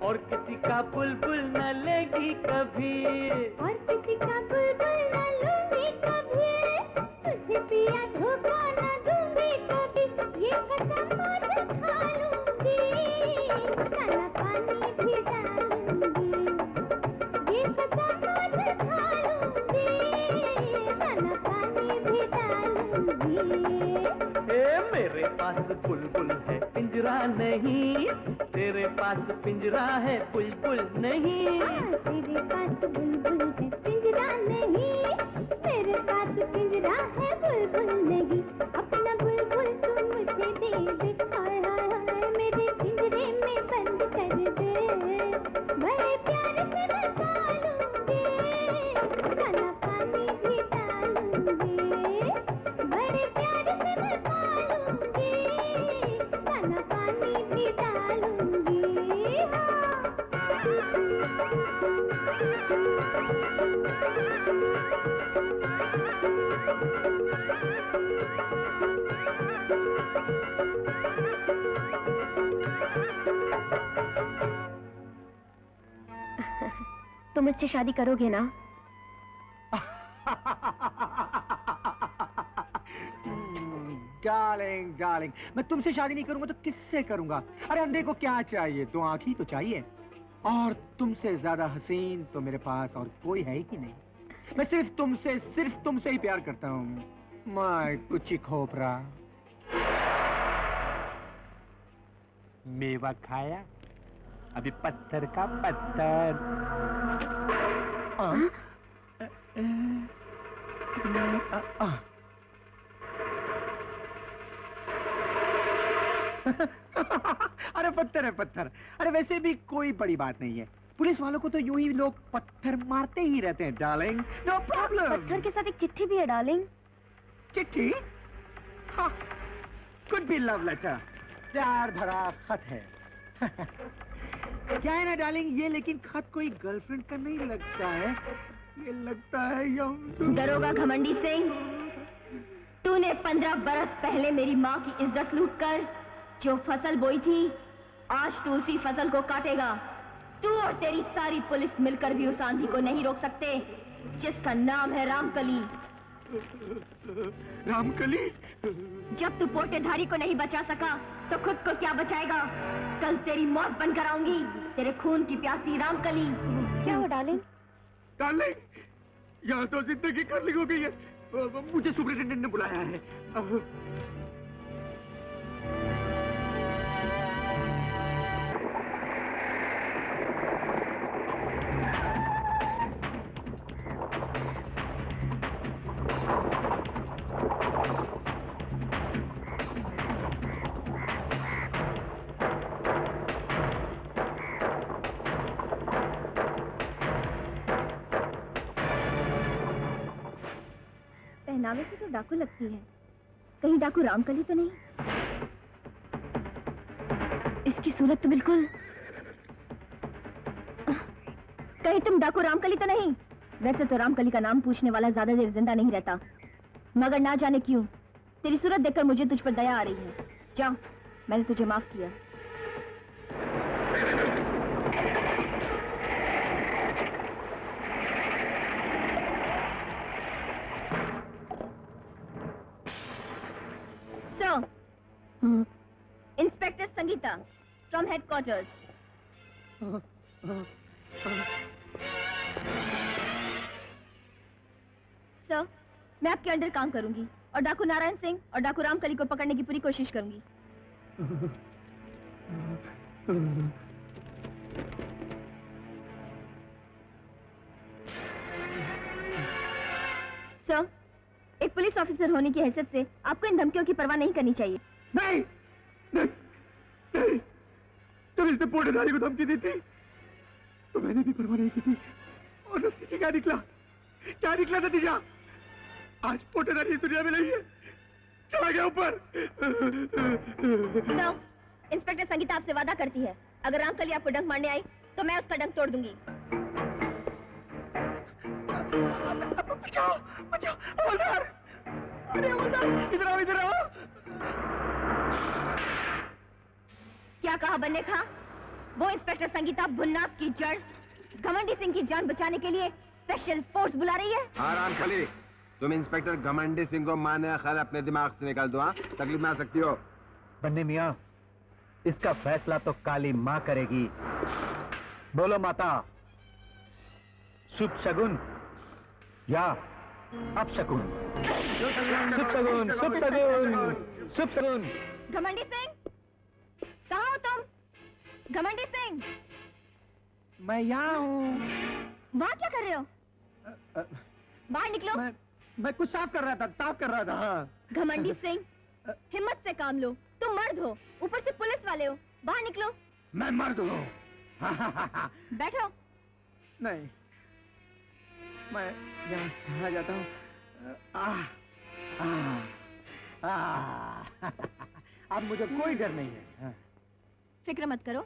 और किसी का बुलबुल न लेगी कभी, और किसी का बुलबुल न लूंगी कभी, तुझे पिया धोखा न दूंगी कभी, ये कसम आज खा लूंगी, दाना पानी भी डालूंगी, ये कसम आज खा लूंगी, दाना पानी भी डालूंगी। मेरे पास बुलबुल है पिंजरा नहीं, तेरे पास पिंजरा है बुलबुल नहीं। तेरे पास बुलबुल है पिंजरा नहीं, मेरे पास पिंजरा है बुलबुल नहीं, अपना बुलबुल तू मुझे दे दे, हाय हाय हाय मेरे पिंजरे में बंद कर दे, बड़े प्यार से मैं पालूंगी, दाना पानी भी डालूंगी, बड़े प्यार से मैं पालूंगी, दाना पानी भी डालूंगी। तुम मुझसे शादी करोगे ना? डार्लिंग डार्लिंग, मैं तुमसे शादी नहीं करूंगा तो किससे करूंगा? अरे अंधे को क्या चाहिए, दो आंख ही तो चाहिए, और तुमसे ज्यादा हसीन तो मेरे पास और कोई है ही नहीं। मैं सिर्फ तुमसे ही प्यार करता हूँ। मैं कुछ ही खोपरा। मेवा खाया, अभी पत्थर का पत्थर। अरे पत्थर है पत्थर। अरे वैसे भी कोई बड़ी बात नहीं है, पुलिस वालों को तो यूं ही लोग पत्थर मारते ही रहते हैं डार्लिंग, नो प्रॉब्लम। पत्थर के साथ एक चिट्ठी भी है डार्लिंग। चिट्ठी? हाँ, कुड बी लव लेटर, प्यार भरा खत है। क्या है ना डार्लिंग ये, लेकिन खत कोई गर्लफ्रेंड का नहीं लगता है, ये लगता है दरोगा घमंडी सिंह, तूने 15 बरस पहले मेरी माँ की इज्जत लूटकर जो फसल बोई थी, आज तू उसी फसल को काटेगा। तू और तेरी सारी पुलिस मिलकर भी उस आंधी को नहीं रोक सकते जिसका नाम है रामकली। रामकली? जब तू पोटेधारी को नहीं बचा सका तो खुद को क्या बचाएगा? कल तेरी मौत बनकर आऊंगी, तेरे खून की प्यासी रामकली। क्या हो डार्लिंग? डार्लिंग, यहाँ तो जिंदगी करली हो गई है। मुझे सुपरिटेंडेंट ने बुलाया है। पहनावे से तो डाकू लगती है, कहीं डाकू रामकली तो नहीं? इसकी सूरत तो बिल्कुल। कहीं तुम डाकू रामकली तो नहीं? वैसे तो रामकली का नाम पूछने वाला ज्यादा देर जिंदा नहीं रहता, मगर ना जाने क्यों तेरी सूरत देखकर मुझे तुझ पर दया आ रही है। जा, मैंने तुझे माफ किया। Inspector Sangeeta from headquarters. मैं आपके अंडर काम करूंगी और डाकू नारायण सिंह और डाकू रामकली को पकड़ने की पूरी कोशिश करूंगी। सर, एक पुलिस ऑफिसर होने की हैसियत से आपको इन धमकियों की परवाह नहीं करनी चाहिए। नहीं, नहीं, नहीं। जब इसने पोटेदारी को धमकी दी थी तो मैंने भी परवाह नहीं की थी, और नतीजा क्या निकला? क्या निकला नतीजा? आज पोटेदारी इस दुनिया में नहीं है, चला गया ऊपर। इंस्पेक्टर संगीता आपसे वादा करती है, अगर रामकली आपको डंक मारने आई तो मैं उसका डंक तोड़ दूंगी। बचाओ, बचाओ, हवलदार! अरे हवलदार, इधर आओ, इधर आओ। क्या कहा बन्ने खां? वो इंस्पेक्टर संगीता भुन्नास की जड़ घमंडी सिंह की जान बचाने के लिए स्पेशल फोर्स बुला रही है। हाँ रामकली, तुम इंस्पेक्टर घमंडी सिंह को मारने का ख्याल अपने दिमाग से निकाल दो। हाँ, तकलीफ में आ सकती हो। बन्ने मियाँ, इसका फैसला तो काली माँ करेगी। बोलो माता, शुभ शगुन या अपशगुन? शुभ शगुन, शुभ शगुन, शुभ शगुन। घमंडी सिंह, कहाँ हो तुम? घमंडी सिंह, मैं यहाँ हूँ। वहाँ क्या कर रहे हो? बाहर निकलो। मैं कुछ साफ कर रहा था, साफ कर रहा था। हाँ। घमंडी सिंह, हिम्मत से काम लो, तुम मर्द हो, ऊपर से पुलिस वाले हो, बाहर निकलो। मैं मर्द हूँ। बैठो। नहीं, मैं यहाँ से आ जाता हूँ। अब मुझे कोई डर नहीं है। फिक्र मत करो,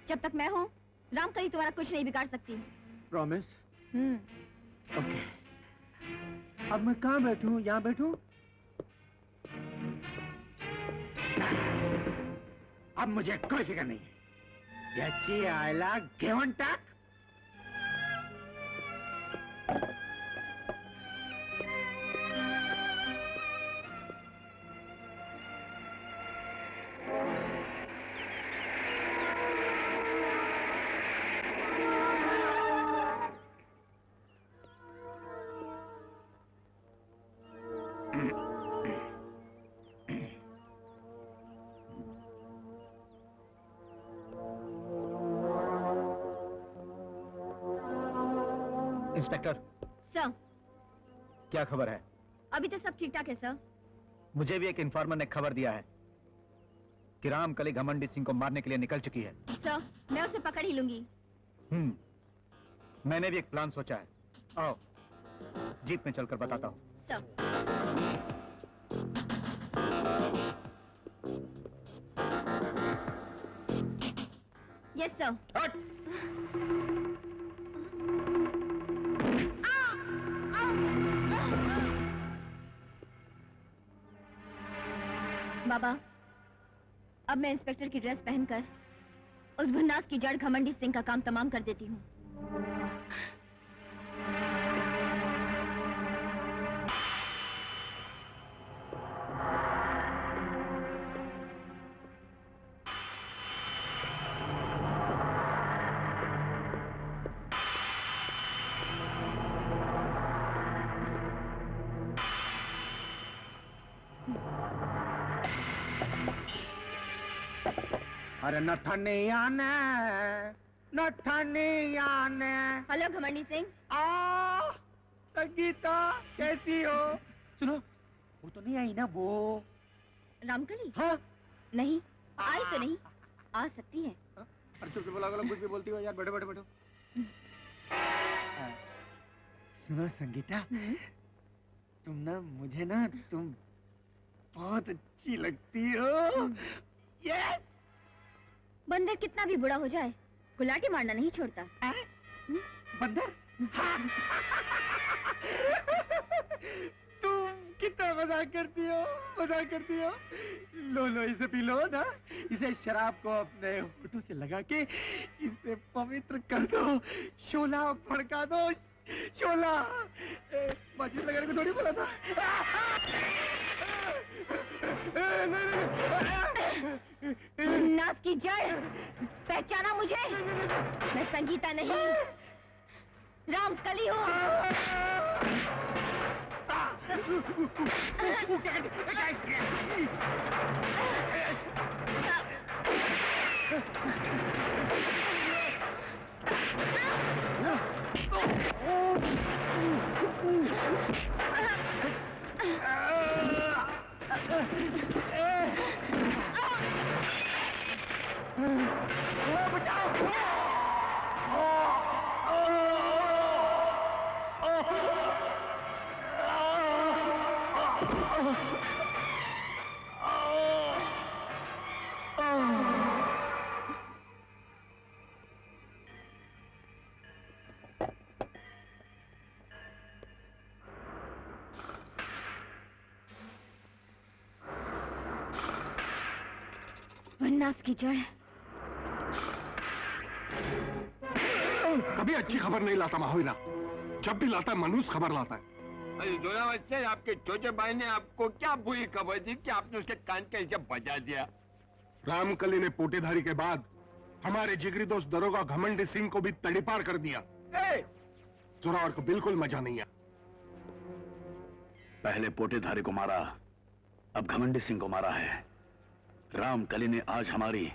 जब तक मैं हूँ रामकली तुम्हारा कुछ नहीं बिगाड़ सकती। प्रॉमिस? ओके। अब मैं कहाँ बैठूं? यहाँ बैठूं? अब मुझे कोई फिक्र नहीं है। याची आयला घेवन टाक। इंस्पेक्टर सर, क्या खबर है? अभी तो सब ठीक ठाक है सर। मुझे भी एक इन्फॉर्मर ने खबर दिया है कि रामकली घमंडी सिंह को मारने के लिए निकल चुकी है। सर, मैं उसे पकड़ ही लूंगी। मैंने भी एक प्लान सोचा है। आओ, जीप में चलकर बताता हूँ। Yes sir. बाबा, अब मैं इंस्पेक्टर की ड्रेस पहनकर उस भुन्नास की जड़ घमंडी सिंह का काम तमाम कर देती हूँ। अरे नथनी आने, नथनी आने। हेलो घमंडी सिंह। संगीता, कैसी हो? सुनो, वो तो नहीं आई ना वो? रामकली? हाँ? नहीं, आई तो नहीं, आ सकती है। अरे चुप बोला, कुछ भी बोलती हो यार। बैठो बैठो बैठो। सुनो संगीता, तुम ना मुझे ना तुम बहुत अच्छी लगती हो। यस। बंदर कितना भी बुरा हो जाए, गुलाटी मारना नहीं छोड़ता। बंदर? तुम कितना मजाक करती हो, मजाक करती हो। लो लो, इसे पी लो ना। इसे शराब को अपने होठों से लगा के इसे पवित्र कर दो, शोला भड़का दो, शोला। माचिस लगाने को थोड़ी बोला था। नाक की जड़, पहचाना मुझे? मैं संगीता नहीं, रामकली हूँ। वन्नास की जड़। कभी अच्छी खबर नहीं लाता माहौना, जब भी लाता है मनूस खबर लाता है। अरे जोरावर से आपके छोटे भाई ने आपको क्या बुरी खबर दी कि आपने उसके कान के नीचे बजा दिया? रामकली ने पोटेधारी के बाद हमारे जिगरी दोस्त दरोगा घमंडी सिंह को भी तड़ीपार कर दिया। जोरावर को बिल्कुल मजा नहीं आया। पहले पोटेधारी को मारा, अब घमंडी सिंह को मारा है। रामकली ने आज हमारी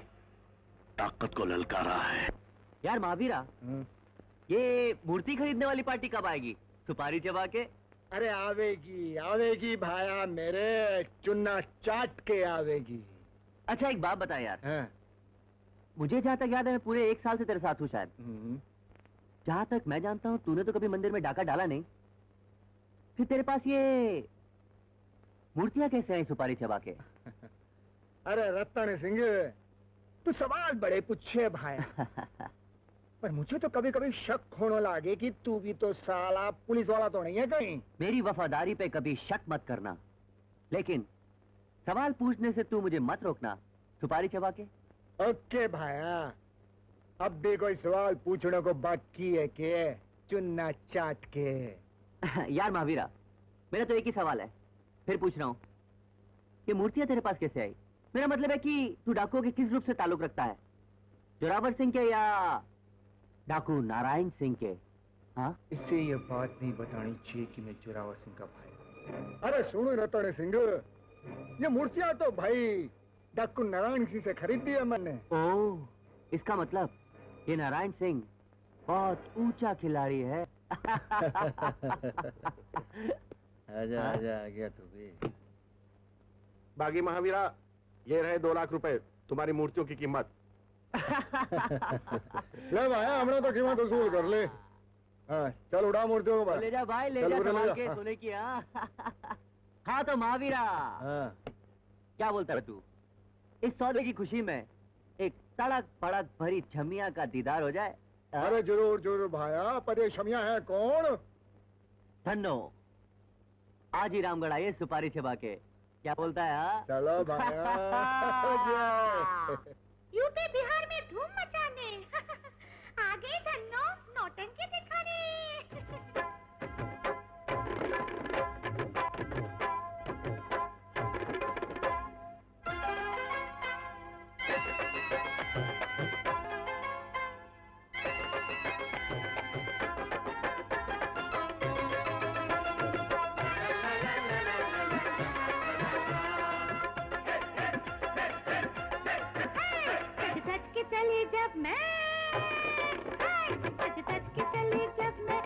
ताकत को ललकारा है। यार महावीरा, ये मूर्ति खरीदने वाली पार्टी कब आएगी? सुपारी चबा के? अरे आवेगी आवेगी भाया मेरे, चुन्ना चाट के आवेगी। अच्छा एक बात बता यार। मुझे जहाँ तक याद है मैं पूरे 1 साल से तेरे साथ हूँ शायद। जहाँ तक मैं जानता हूँ तूने तो कभी मंदिर में डाका डाला नहीं, फिर तेरे पास ये मूर्तियाँ कैसे आई सुपारी चबा के? अरे रतन सिंह, तू सवाल बड़े पूछे भाया। पर मुझे तो कभी कभी शक होने लगे कि तू भी तो साला पुलिस वाला तो नहीं है कहीं। मेरी वफादारी पे कभी शक मत करना, लेकिन सवाल पूछने से तू मुझे मत रोकना सुपारी चबा के। ओके भाया, अब भी कोई सवाल पूछने को बाकी है के चुन्ना चाट के? यार महावीरा, मेरा तो एक ही सवाल है, फिर पूछ रहा हूँ, ये मूर्तियां तेरे पास कैसे आई? मेरा मतलब है कि तू डाकुओं के किस ग्रुप से ताल्लुक रखता है, जोरावर सिंह के या डाकू नारायण सिंह के? हाँ, इससे ये बात नहीं बतानी चाहिए कि मैं जोरावर सिंह का भाई। अरे सुनो रतन सिंह, ये मूर्तियां तो भाई डाकू नारायण सिंह से खरीद दी है मैंने। ओह, इसका मतलब ये नारायण सिंह बहुत ऊंचा खिलाड़ी है। आजा आजा, आ गया तू भी। बागी महावीरा, ये रहे 2 लाख रुपए तुम्हारी मूर्तियों की कीमत। ले भाया, हमने तो कीमत वसूल कर ले। हाँ, चल उड़ा मूर्तियों को। ले जा भाई, ले जा संभाल के सोने की। हाँ तो महावीरा, क्या बोलता है तू? इस सौदे की खुशी में एक तड़क भड़क भरी छमिया का दीदार हो जाए। अरे जरूर जरूर भाया, पर ये छमिया है कौन? धन्नो, आज ही रामगढ़ आइए सुपारी चबा के। क्या बोलता है? हाँ चलो भाया। यूपी बिहार में धूम मचाने आ गए धन्नो नौटंकी दिखाने। चली जब मैं, सच सच के चली जब मैं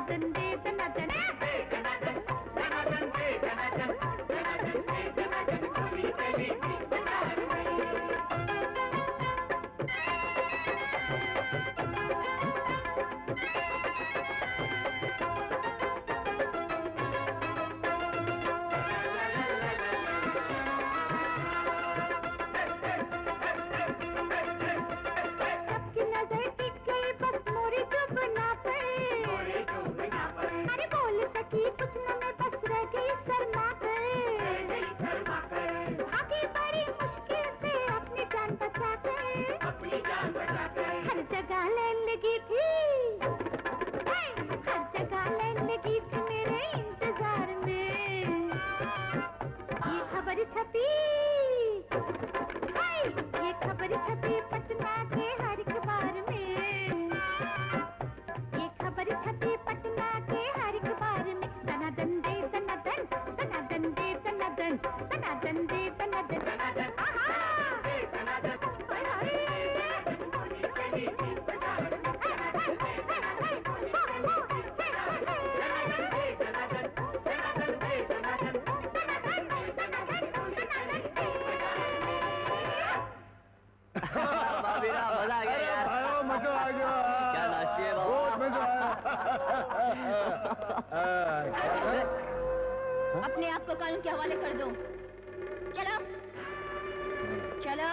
दनादन दे दनादन अपने आप को कानून के हवाले कर दो। चलो चलो।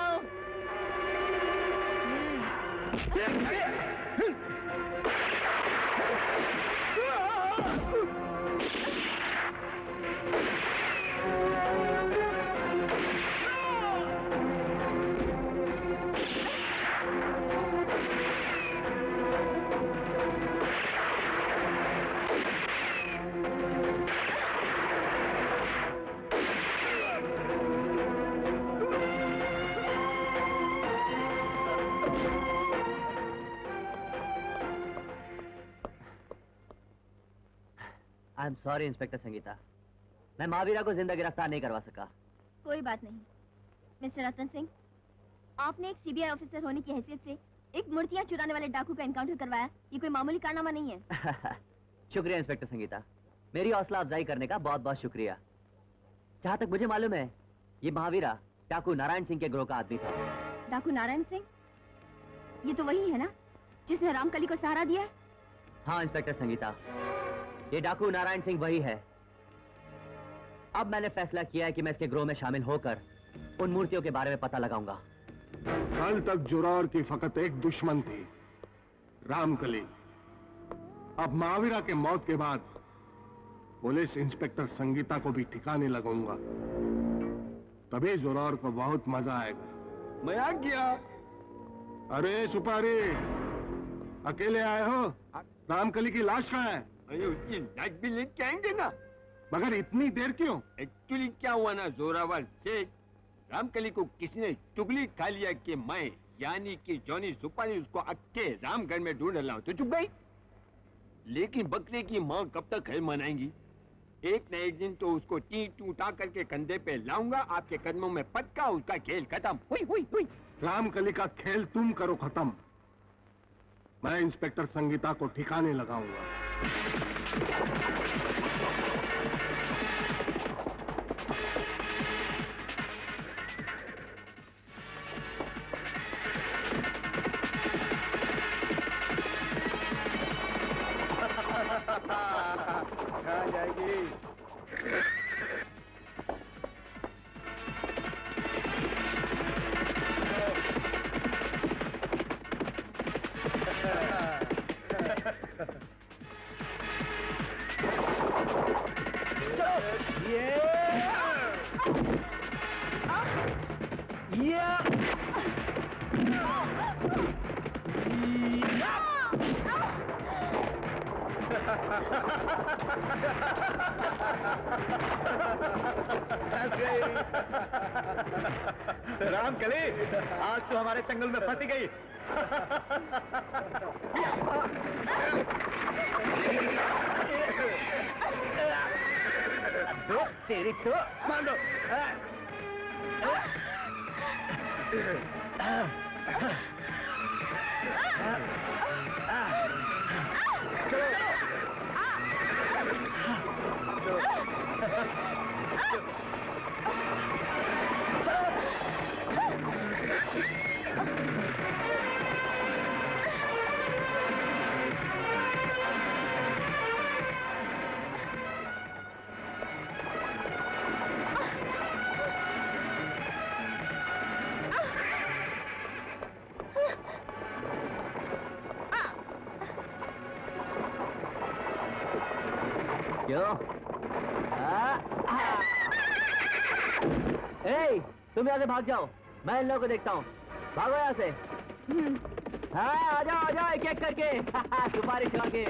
I am sorry inspector Sangeeta, मैं महावीरा को जिंदा गिरफ्तार नहीं करवा सका। कोई बात नहीं मिस्टर रतन सिंह, आपने एक सीबीआई ऑफिसर होने की हैसियत से एक मूर्तियां चुराने वाले डाकू का एनकाउंटर करवाया, ये कोई मामूली कारनामा नहीं है। शुक्रिया इंस्पेक्टर संगीता, मेरी हौसला अफजाई करने का बहुत बहुत शुक्रिया। जहाँ तक मुझे मालूम है ये महावीरा डाकू नारायण सिंह के ग्रोह का आदमी था। डाकू नारायण सिंह? ये तो वही है ना जिसने रामकली को सहारा दिया है? हाँ इंस्पेक्टर संगीता, ये डाकू नारायण सिंह वही है। अब मैंने फैसला किया है कि मैं इसके ग्रोह में शामिल होकर उन मूर्तियों के बारे में पता लगाऊंगा। कल तक जोरावर की फकत एक दुश्मन थी, रामकली। अब महावीरा के मौत के बाद पुलिस इंस्पेक्टर संगीता को भी ठिकाने लगाऊंगा, तभी जोरावर को बहुत मजा आएगा। मैं आ गया। अरे सुपारी, अकेले आए हो? रामकली की लाश कहाँ है? उसकी लाश भी लेके आएंगे ना। मगर इतनी देर क्यों? एक्चुअली क्या हुआ ना जोरावर से, रामकली को किसी ने चुगली खा लिया कि मैं यानी कि जॉनी सुपारी उसको अक्के रामगढ़ में ढूंढ रहा हूँ, तो चुप गई। लेकिन बकरे की माँ कब तक खैर मनाएंगी? एक न एक दिन तो उसको टी टूटा करके कंधे पे लाऊंगा, आपके कदमों में पटका, उसका खेल खत्म। हुई हुई हुई। रामकली का खेल तुम करो खत्म, मैं इंस्पेक्टर संगीता को ठिकाने लगाऊंगा। कहाँ जाएगी? रामकली, आज तो हमारे चंगल में फंसी गई। तेरी तो मान लो। क्यों? ए, तुम यहाँ से भाग जाओ, मैं इन लोगों को देखता हूँ। भागो यहाँ से। हाँ, आ जाओ एक एक करके। सुपारी चढ़ा के।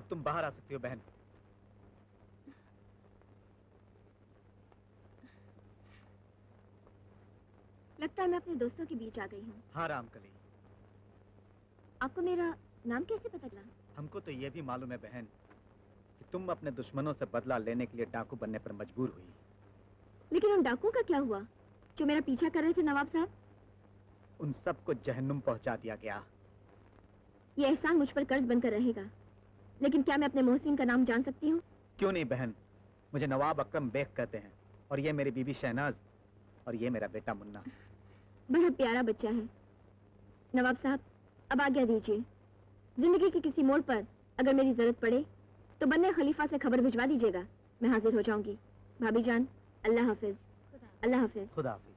तुम बाहर आ सकती हो बहन। लगता है मैं अपने दोस्तों के बीच आ गई हूँ। हाँ रामकली, आपको मेरा नाम कैसे पता चला? हमको तो ये भी मालूम है बहन कि तुम अपने दुश्मनों से बदला लेने के लिए डाकू बनने पर मजबूर हुई। लेकिन उन डाकुओं का क्या हुआ जो मेरा पीछा कर रहे थे नवाब साहब? उन सबको जहन्नुम पहुंचा दिया गया। ये एहसान मुझ पर कर्ज बनकर रहेगा, लेकिन क्या मैं अपने मोहसिन का नाम जान सकती हूँ? क्यों नहीं बहन, मुझे नवाब अकरम बेग कहते हैं और ये मेरी बीबी शहनाज और ये मेरा बेटा मुन्ना। बड़ा प्यारा बच्चा है। नवाब साहब, अब आज्ञा दीजिए। जिंदगी के किसी मोड़ पर अगर मेरी जरूरत पड़े तो बन्ने खलीफा से खबर भिजवा दीजिएगा, मैं हाजिर हो जाऊंगी। भाभी जान, अल्लाह हाफिज। अल्लाह हाफिज। खुदा हाफिज।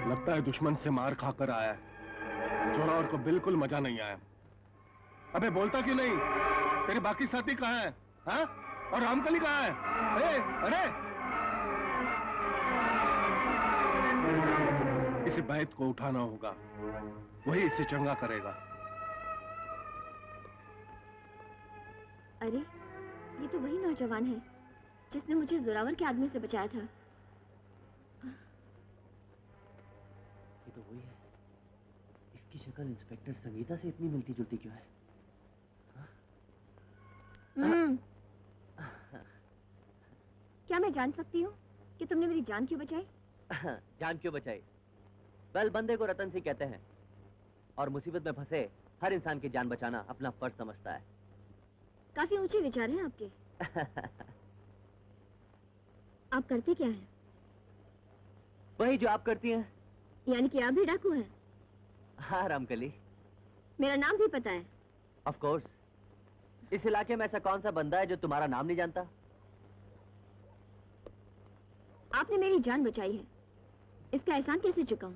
लगता है दुश्मन से मार खाकर आया है। जोरावर को बिल्कुल मजा नहीं आया। अबे बोलता क्यों नहीं? तेरे बाकी साथी कहाँ हैं? हाँ? और रामकली कहाँ है? अरे इसे बैत को उठाना होगा, वही इसे चंगा करेगा। अरे ये तो वही नौजवान है जिसने मुझे जोरावर के आदमी से बचाया था। ये तो वही है। इसकी शक्ल इंस्पेक्टर संगीता से इतनी मिलती जुलती क्यों है? क्या मैं जान सकती हूँ कि तुमने मेरी जान क्यों बचाई? जान क्यों बचाई? वेल, बंदे को रतन सिंह कहते हैं और मुसीबत में फंसे हर इंसान की जान बचाना अपना फर्ज समझता है। काफी ऊंचे विचार हैं आपके। आप करते क्या हैं? वही जो आप करती हैं। यानी कि आप भी डाकू हैं? हाँ रामकली, मेरा नाम भी पता है? Of course. इस इलाके में ऐसा कौन सा बंदा है जो तुम्हारा नाम नहीं जानता? आपने मेरी जान बचाई है, इसका एहसान कैसे चुकाऊं?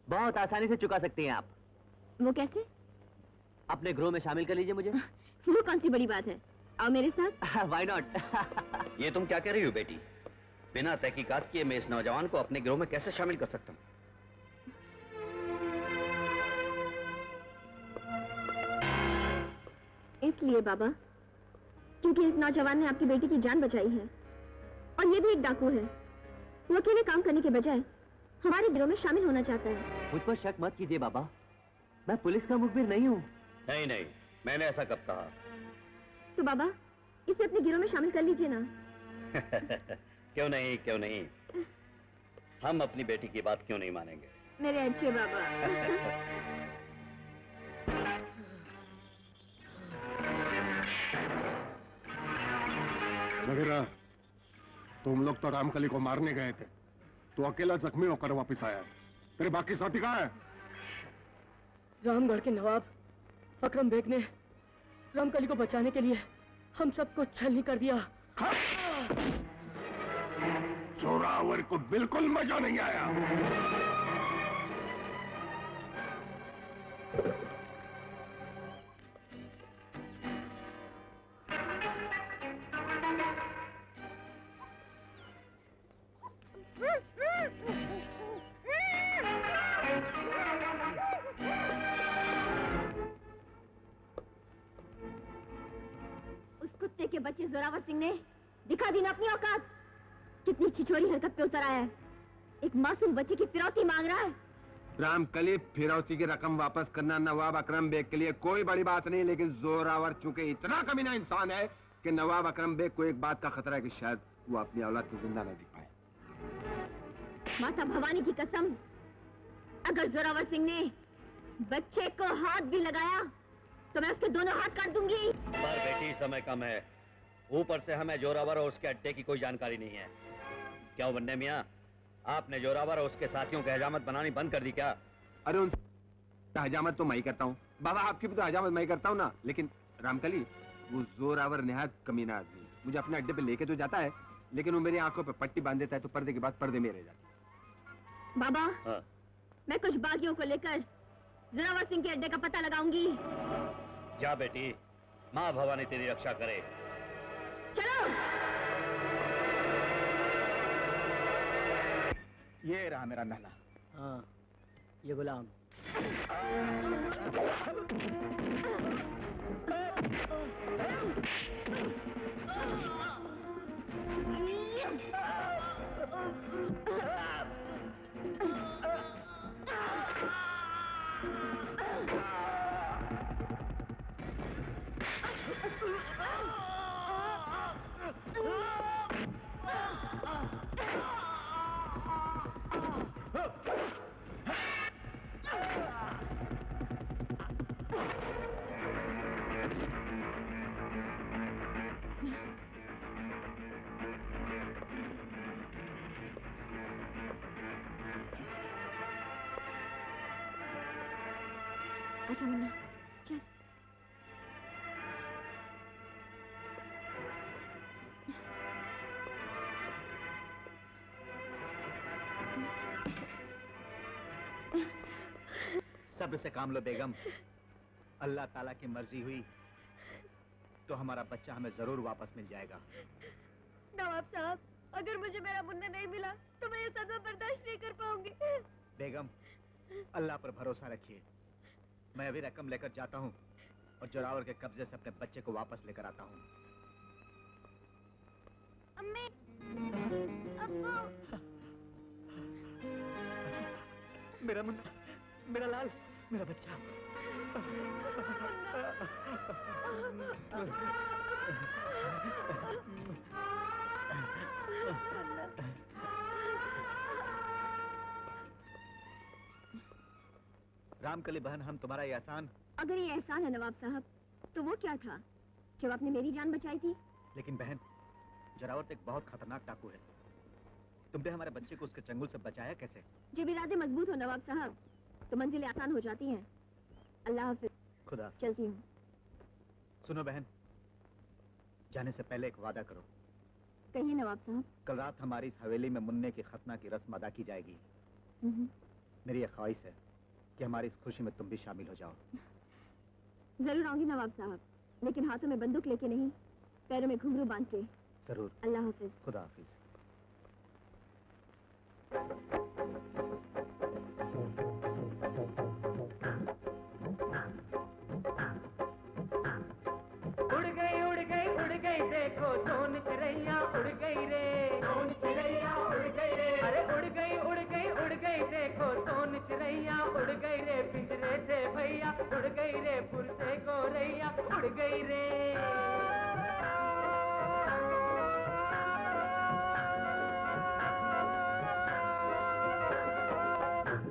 बहुत आसानी से चुका सकती हैं आप। वो कैसे? अपने ग्रोह में शामिल कर लीजिए मुझे। वो कौन सी बड़ी बात है? आओ मेरे साथ। Why not? ये तुम क्या कह रही हो बेटी? बिना तहकीकात किए मैं इस नौजवान को अपने गिरोह में कैसे शामिल कर सकता हूँ? इसलिए बाबा, क्योंकि इस नौजवान ने आपकी बेटी की जान बचाई है और ये भी एक डाकू है। वो अकेले काम करने के बजाय हमारे गिरोह में शामिल होना चाहता है। मुझ पर शक मत कीजिए बाबा, मैं पुलिस का मुखबिर नहीं हूँ। नहीं नहीं, मैंने ऐसा कब कहा? तो बाबा, इसे अपने गिरोह में शामिल कर लीजिए ना। क्यों नहीं, क्यों नहीं? हम अपनी बेटी की बात क्यों नहीं मानेंगे? मेरे अच्छे बाबा। वगैरह तुम लोग तो रामकली को मारने गए थे, तो अकेला जख्मी होकर वापस आया है। तेरे बाकी साथी कहाँ है? रामगढ़ के नवाब अकरम बेग ने रामकली को बचाने के लिए हम सबको छलनी कर दिया। जोरावर को बिल्कुल मजा नहीं आया। उस कुत्ते के बच्चे जोरावर सिंह ने दिखा दी ना अपनी औकात। कितनी छिछोरी हरकत पे उतर आया है। एक मासूम बच्चे की फिरौती मांग रहा है। रामकली, फिरौती की रकम वापस करना नवाब अकरम बेग के लिए कोई बड़ी बात नहीं, लेकिन जोरावर चूंकि इतना कमीना इंसान है कि नवाब अकरम बेग को एक बात का खतरा है कि शायद वो अपनी औलाद को जिंदा न देख पाए। माता भवानी की कसम, अगर जोरावर सिंह ने बच्चे को हाथ भी लगाया तो मैं उसके दोनों हाथ काट दूंगी। पर बेटी समय कम है, ऊपर से हमें जोरावर और उसके अड्डे की कोई जानकारी नहीं है। क्यों बन्ने मियाँ, आपने जोरावर और उसके साथियों की हजामत बनानी बंद कर दी क्या? अरे उन हजामत तो मैं ही करता हूँ बाबा, आपकी भी तो हजामत मैं ही करता हूँ ना। लेकिन रामकली, वो जोरावर निहायत कमीना आदमी मुझे अपने अड्डे पे लेके तो जाता है, लेकिन वो मेरी आंखों पे पट्टी बांध देता है तो पर्दे के बाद पर्दे में रह जाते हैं। बाबा, हाँ। मैं कुछ बागियों को लेकर जोरावर सिंह के अड्डे का पता लगाऊंगी। जा बेटी, माँ भवानी तेरी रक्षा करे। चलो। ये रहा मेरा नहला। हाँ, ये गुलाम। अच्छा मुन्ना, चल। सब्र से काम लो बेगम। अल्लाह ताला की मर्जी हुई तो हमारा बच्चा हमें जरूर वापस मिल जाएगा। नवाब साहब, अगर मुझे मेरा मुन्ना नहीं मिला तो मैं ये सजा बर्दाश्त नहीं कर पाऊंगी। बेगम, अल्लाह पर भरोसा रखिए। मैं अभी रकम लेकर जाता हूँ और जोरावर के कब्जे से अपने बच्चे को वापस लेकर आता हूँ। अम्मी, अब्बू। मेरा मुन्ना, मेरा लाल, मेरा बच्चा। रामकली बहन, हम तुम्हारा ये एहसान। अगर ये एहसान है नवाब साहब, तो वो क्या था जब आपने मेरी जान बचाई थी? लेकिन बहन, जोरावर तो एक बहुत खतरनाक डाकू है। तुमने हमारे बच्चे को उसके चंगुल से बचाया कैसे? जब इरादे मजबूत हो नवाब साहब, तो मंजिलें आसान हो जाती हैं। अल्लाह हाफिज। खुदा। चलती हूँ। सुनो बहन, जाने से पहले एक वादा करो। कहिए नवाब साहब। कल रात हमारी इस हवेली में मुन्ने की खतना की रस्म अदा की जाएगी। मेरी यह ख्वाहिश है कि हमारी इस खुशी में तुम भी शामिल हो जाओ। जरूर आऊंगी नवाब साहब, लेकिन हाथों में बंदूक लेके नहीं, पैरों में घुंघरू बांध के। जरूर। अल्लाह हाफिज। खुदा हाफिज। उड़ गई देखो सोन चिड़ैया उड़ गई रे, सोन चिड़ैया उड़ गई रे। अरे उड़ गई देखो सोन चिड़ैया उड़ गई रे, पिंजरे से भैया उड़ गई रे, फुल से गोरैया उड़ गई रे।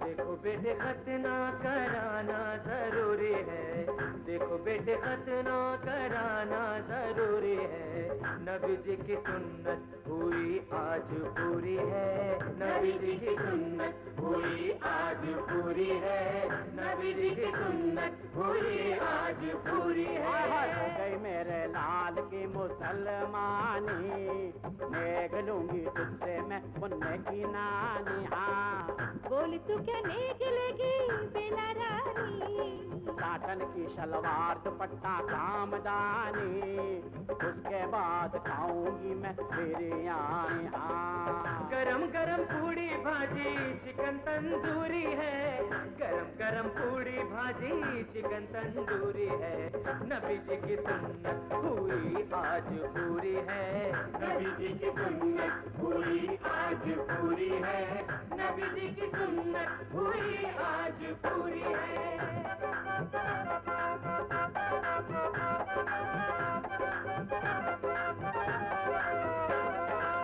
देखो बेटे खतना कराना जरूरी है, देखो बेटे खतना कराना जरूरी है। नबी जी की सुन्नत हुई आज पूरी है, नबी जी की सुन्नत हुई आज पूरी है, नबी जी की सुन्नत हुई आज पूरी है। हो गई मेरे लाल की मुसलमानी, नेक लूंगी तुझसे मैं पुण्य की नानी। हाँ बोल तू क्या नेक लगी बेला रानी, साटन की शलवार दुपट्टा कामदानी, उसके बाद खाऊंगी मैं बिरयानी। हाँ गरम गरम पूड़ी भाजी चिकन तंदूरी है, गरम गरम पूड़ी भाजी चिकन तंदूरी है, नबी जी की सुन्नत हुई आज पूरी है, नबी जी की सुन्नत हुई आज पूरी है, नबी जी की सुन्नत हुई आज पूरी है।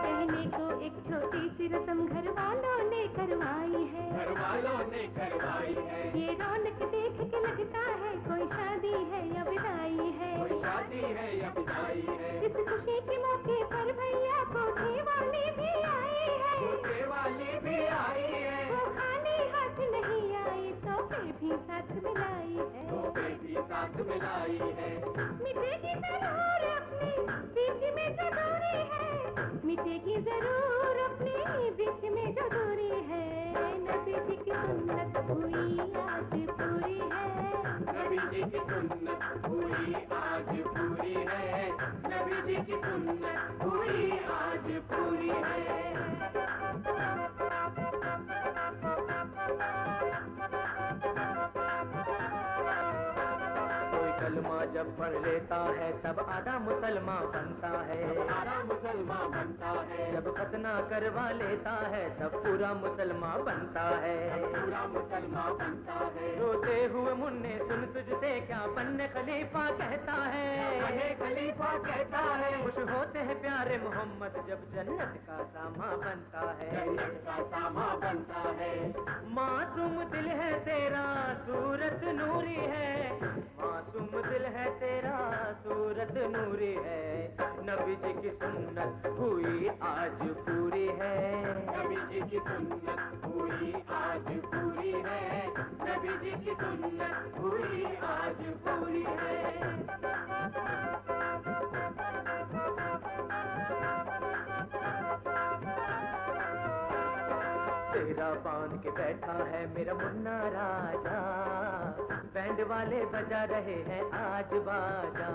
कहने को एक छोटी सी रस्म घर वालों ने करवाई है, घर वालों ने करवाई है, ये रौनक देख के लगता है कोई शादी है या विदाई है, कोई शादी है या विदाई है। इस खुशी के मौके पर भैया कोठे वाली भी आई है, कोठे वाली भी आई है, वो खाली हाथ नहीं आई तो भी साथ मिलाई है, तो भी साथ मिलाई है। मिटेगी जरूर अपनी बीच में जो दूरी है, मिटेगी जरूर अपनी बीच में जो दूरी है, नबी जी की सुन्नत हुई आज पूरी है, नबी जी की सुन्नत हुई आज पूरी है, नबी जी की सुन्नत हुई आज पूरी है। कलमा जब पढ़ लेता है तब आधा मुसलमान बनता है, आधा मुसलमान बनता है, जब खतना करवा लेता है तब पूरा मुसलमान बनता है, पूरा मुसलमान बनता है। रोते हुए मुन्ने सुन तुझसे क्या बनने खलीफा कहता है, बने खलीफा कहता है। खुश होते हैं प्यारे मोहम्मद जब जन्नत का सामा बनता है, जन्नत का सामा बनता है। मासूम दिल है तेरा सूरत नूरी है, मासूम दिल है तेरा सूरत नूरी है, नबी जी की सुन्नत हुई आज पूरी है, नबी जी की सुन्नत हुई आज पूरी है, नबी जी की सुन्नत हुई आज पूरी है। सेरा बांध के बैठा है मेरा मुन्ना राजा, बैंड वाले बजा रहे हैं आज बाजा,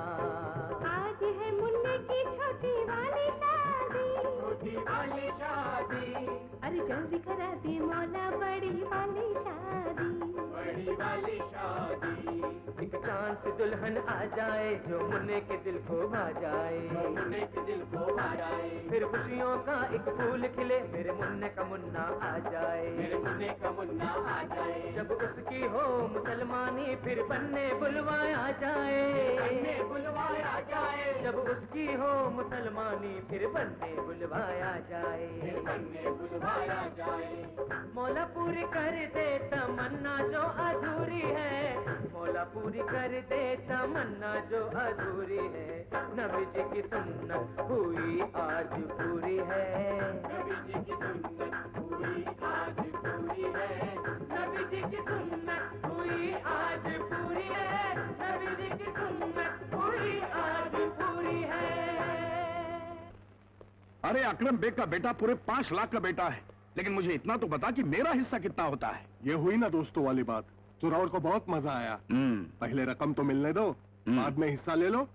आज है मुन्ने की छोटी वाली शादी, छोटी वाली शादी, अरे जल्दी करा दे मौला बड़ी वाली शादी, बड़ी वाली शादी। एक चांद से दुल्हन आ जाए जो मुन्ने के दिल को भा जाए, मुन्ने के दिल को भा जाए, फिर खुशियों का एक फूल खिले मेरे मुन्ने का मुन्ना आ जाए, मेरे मुन्ने का मुन्ना आ जाए, जब उसकी हो मुसलमानी फिर बनने बुलवाया जाए, बनने बुलवाया जाए, जब उसकी हो मुसलमानी फिर बनने बुलवाया जाए, फिर बनने बुलवाया जाए। मौला पूरी कर दे तमन्ना जो अधूरी है, मौला पूरी कर दे तमन्ना जो अधूरी है, नबी जी की सुन्नत हुई आज पूरी है, नबी जी की सुन्नत हुई आज पूरी है, नबी जी की सुन्नत हुई आज पूरी है, नबी जी की सुन्नत हुई आज पूरी है। अरे अकरम बेग का बेटा पूरे 5 लाख का बेटा है, लेकिन मुझे इतना तो बता कि मेरा हिस्सा कितना होता है। ये हुई ना दोस्तों वाली बात, जोरावर को बहुत मजा आया। पहले रकम तो मिलने दो, बाद में हिस्सा ले लो।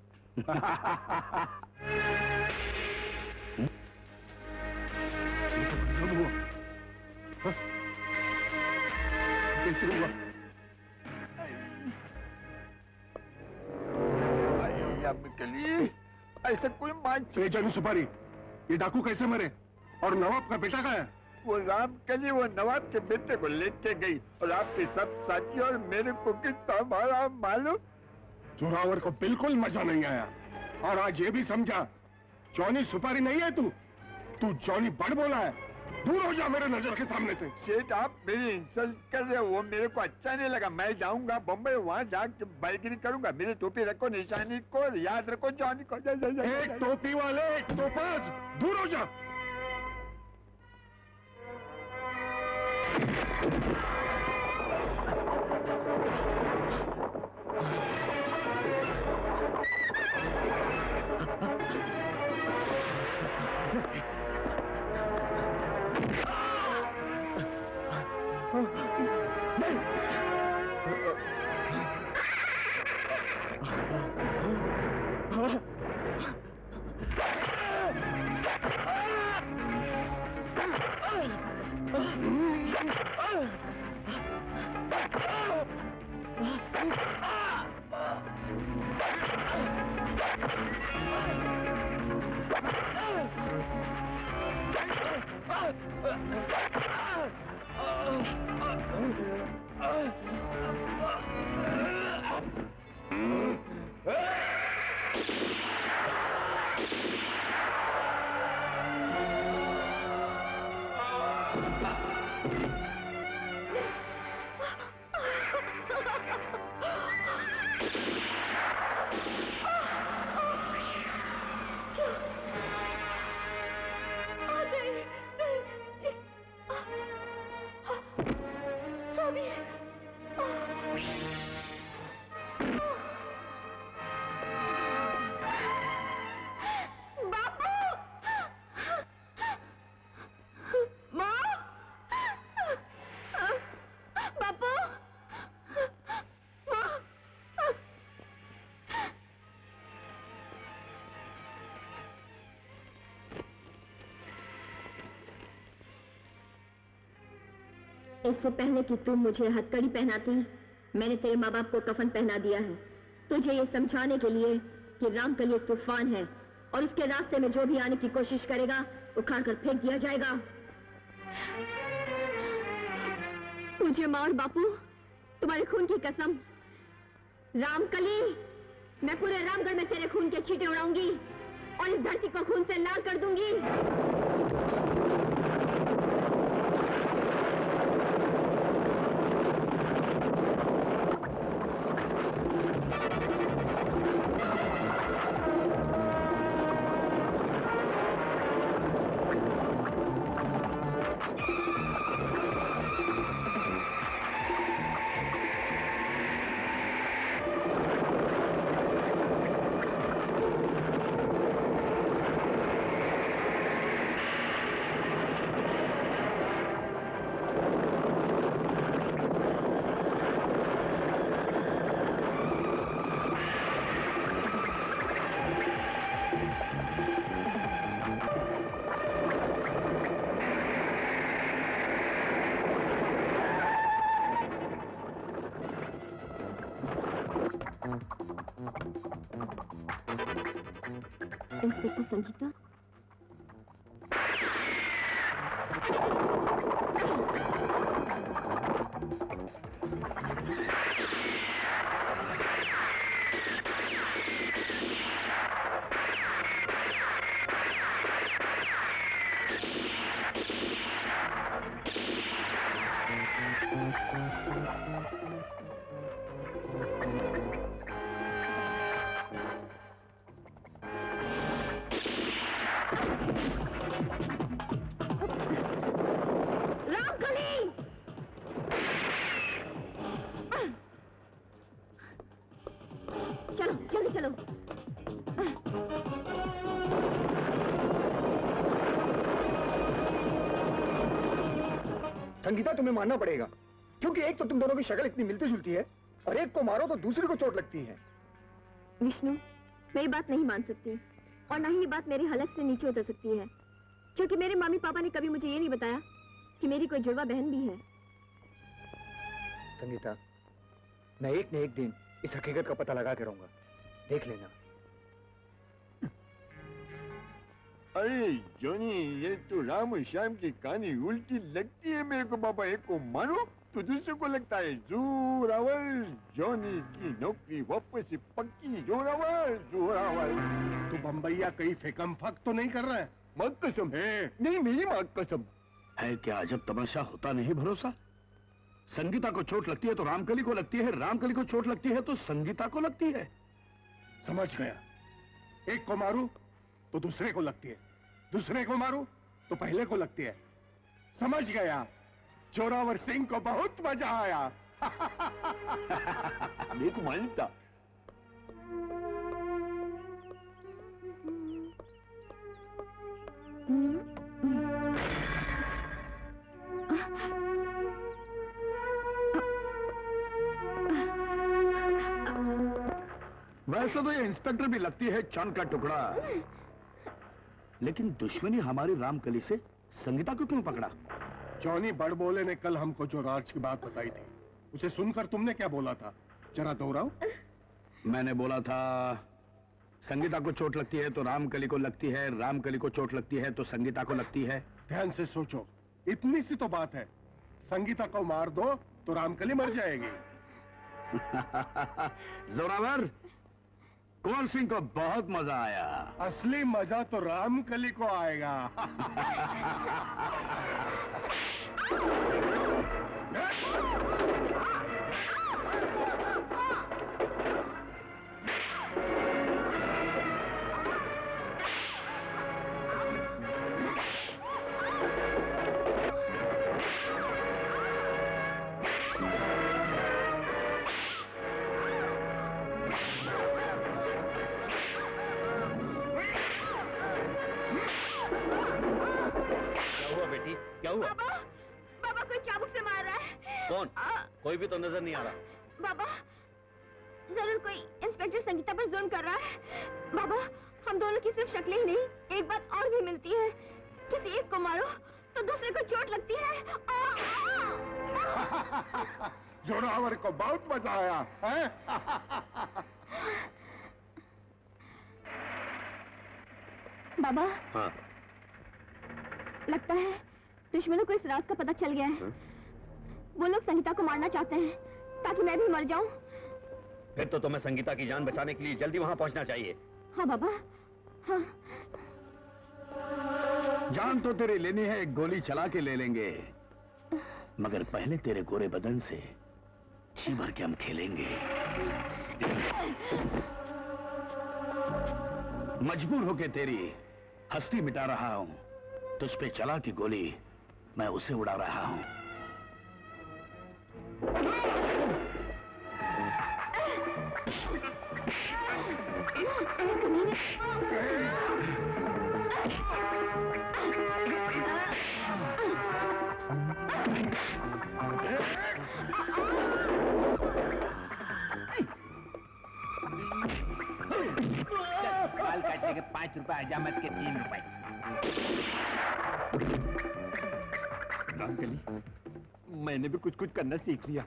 कैसे हुआ? ऐसा कोई मान जानी सुपारी, ये डाकू कैसे मरे और नवाब का बेटा का है? वो राम कली वो नवाब के बेटे को लेके गई और आपके सब साथी और मेरे को कितना मारा मालूम। जोरावर को बिल्कुल मजा नहीं आया और आज ये भी समझा जॉनी सुपारी नहीं है तू जॉनी बड़ बोला है। दूर हो जा मेरे नजर के सामने से। सेठ आप मेरी इंसल्ट कर रहे हो, वो मेरे को अच्छा नहीं लगा। मैं जाऊंगा बम्बई, वहाँ जाके बाइगिरी करूंगा। मेरी टोपी रखो, निशानी को याद रखो, जॉनी को। एक टोपी वाले, एक टोपाज, दूर हो जा। इससे पहले कि तुम मुझे हथकड़ी पहनाती, मैंने तेरे माँ बाप को कफन पहना दिया है, तुझे ये समझाने के लिए कि रामकली एक तूफान है और उसके रास्ते में जो भी आने की कोशिश करेगा उखाड़ कर फेंक दिया जाएगा। मुझे माँ और बापू, तुम्हारे खून की कसम, रामकली, मैं पूरे रामगढ़ में तेरे खून के छींटे उड़ाऊंगी और इस धरती को खून से लाल कर दूंगी। इंस्पेक्टर संगीता, संगीता तुम्हें मानना पड़ेगा, क्योंकि एक तो तुम दोनों की शक्ल इतनी मिलती जुलती है और एक को मारो तो दूसरे को चोट लगती है। विष्णु, मैं ये बात नहीं मान सकती और ना ही ये बात मेरी हलक से नीचे उतर सकती है, क्योंकि मेरे मम्मी पापा ने कभी मुझे ये नहीं बताया कि मेरी कोई जुड़वा बहन भी है। संगीता, मैं एक न एक दिन इस हकीकत का पता लगा के रहूंगा, देख लेना। अरे जॉनी, ये तो राम और श्याम की कहानी उल्टी लगती है मेरे को। बाबा, एक को मारो तो दूसरे को लगता है जोरावर। जॉनी की नौकरी वापस से पक्की। जोरावर जोरावर। तू बम्बैया कहीं फेकम फक तो नहीं कर रहा है? माँ कसम है। नहीं, मेरी माँ कसम। है क्या अजब तमाशा, होता नहीं भरोसा। संगीता को चोट लगती है तो रामकली को लगती है, रामकली को चोट लगती है तो संगीता को लगती है। समझ गया। एक को मारू तो दूसरे को लगती है, दूसरे को मारू तो पहले को लगती है। समझ गया। जोरावर सिंह को बहुत मजा आया। देख मानता। वैसे तो ये इंस्पेक्टर भी लगती है चांद का टुकड़ा, लेकिन दुश्मनी हमारी रामकली से संगीता को क्यों पकड़ा? जॉनी बड़बोले ने कल हमको जो राज की बात बताई थी, उसे सुनकर तुमने क्या बोला था? जरा दोहराओ। मैंने बोला था संगीता को चोट लगती है तो रामकली को लगती है, रामकली को चोट लगती है तो संगीता को लगती है। ध्यान से सोचो, इतनी सी तो बात है। संगीता को मार दो तो रामकली मर जाएगी। जोरावर, कुंवर सिंह को बहुत मजा आया। असली मजा तो रामकली को आएगा। क्या हुआ? बाबा, बाबा कोई चाबुक से मार रहा है। कौन? कोई भी तो नजर नहीं आ रहा। बाबा, जरूर कोई इंस्पेक्टर संगीता पर जुल्म कर रहा है। बाबा, हम दोनों की सिर्फ शक्लें ही नहीं, एक बात और भी मिलती है। किसी एक को मारो तो दूसरे को चोट लगती है। जोरावर को बहुत मजा आया है? बाबा, हाँ। लगता है दुश्मनों को इस राज का पता चल गया है। वो लोग संगीता को मारना चाहते हैं ताकि मैं भी मर जाऊं। फिर तो तुम्हें संगीता की जान बचाने के लिए जल्दी वहां पहुंचना चाहिए। हाँ बाबा, हाँ। जान तो तेरी लेनी है, एक गोली चला के ले लेंगे, मगर पहले तेरे गोरे बदन से जी भर के हम खेलेंगे। मजबूर होके तेरी हस्ती मिटा रहा हूं, तुझ पे चला की गोली मैं उसे उड़ा रहा हूं। बाल काटने के 5 रुपए, हजामत के 3 रुपए। रामकली, मैंने भी कुछ कुछ करना सीख लिया।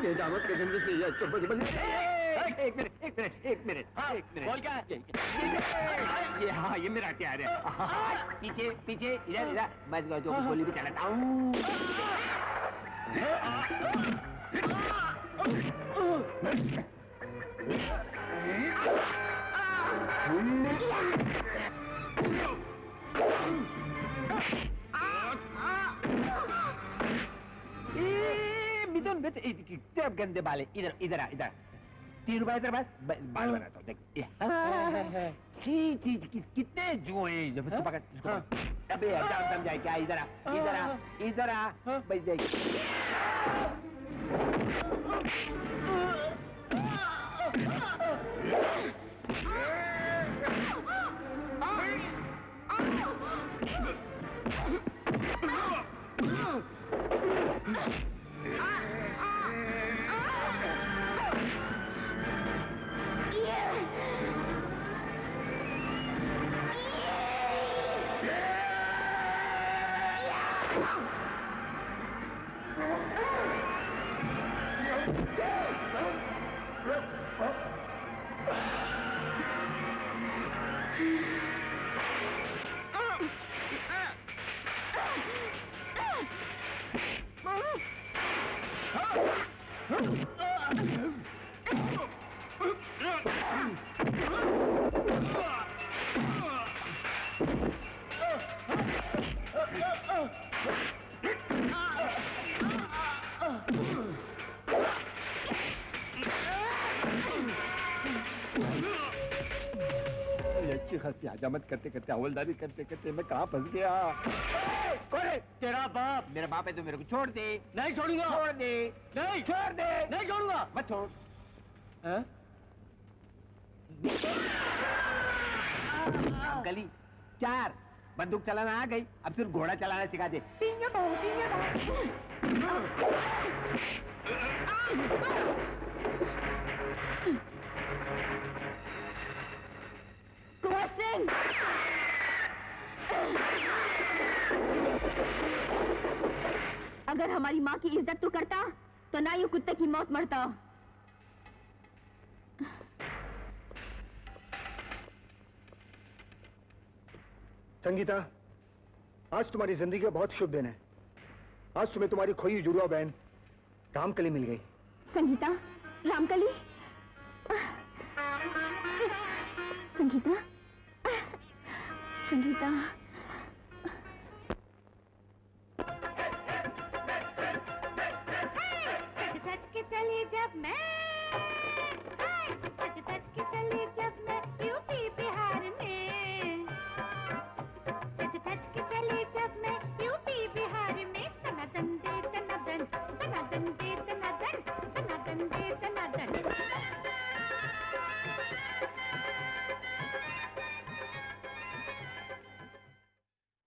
ये दामद के धंधे से ये चप्पल बंद। एक मिनट। बोल क्या? ये हाँ, ये मेरा हथियार है। पीछे इधर बस जो गोली भी चलाता हूँ। मिथुन मिथुन गंदे बाले, इधर आ। 3 रुपए इधर बस बाल बनाता हूँ। देख छी कितने जुए जब इसको पकड़, इसको अबे जान समझाए क्या? इधर आ बस देख। अच्छी खासी हजामत करते करते हवलदारी करते करते मैं कहाँ फंस गया। कौन है? तेरा बाप। मेरा बाप है तो मेरे को छोड़ दे। नहीं छोड़ूंगा। छोड़ दे। नहीं छोड़ दे। नहीं छोड़ूंगा। मत छोड़। गली 4 बंदूक चलाना आ गई, अब सिर्फ घोड़ा चलाना सिखा दे। कुंवर सिंह, अगर हमारी माँ की इज्जत तू करता तो ना यूं कुत्ते की मौत मरता। संगीता, आज तुम्हारी जिंदगी का बहुत शुभ दिन है। आज तुम्हें तुम्हारी खोई जुड़वा बहन रामकली मिल गई। संगीता, रामकली, संगीता, संगीता।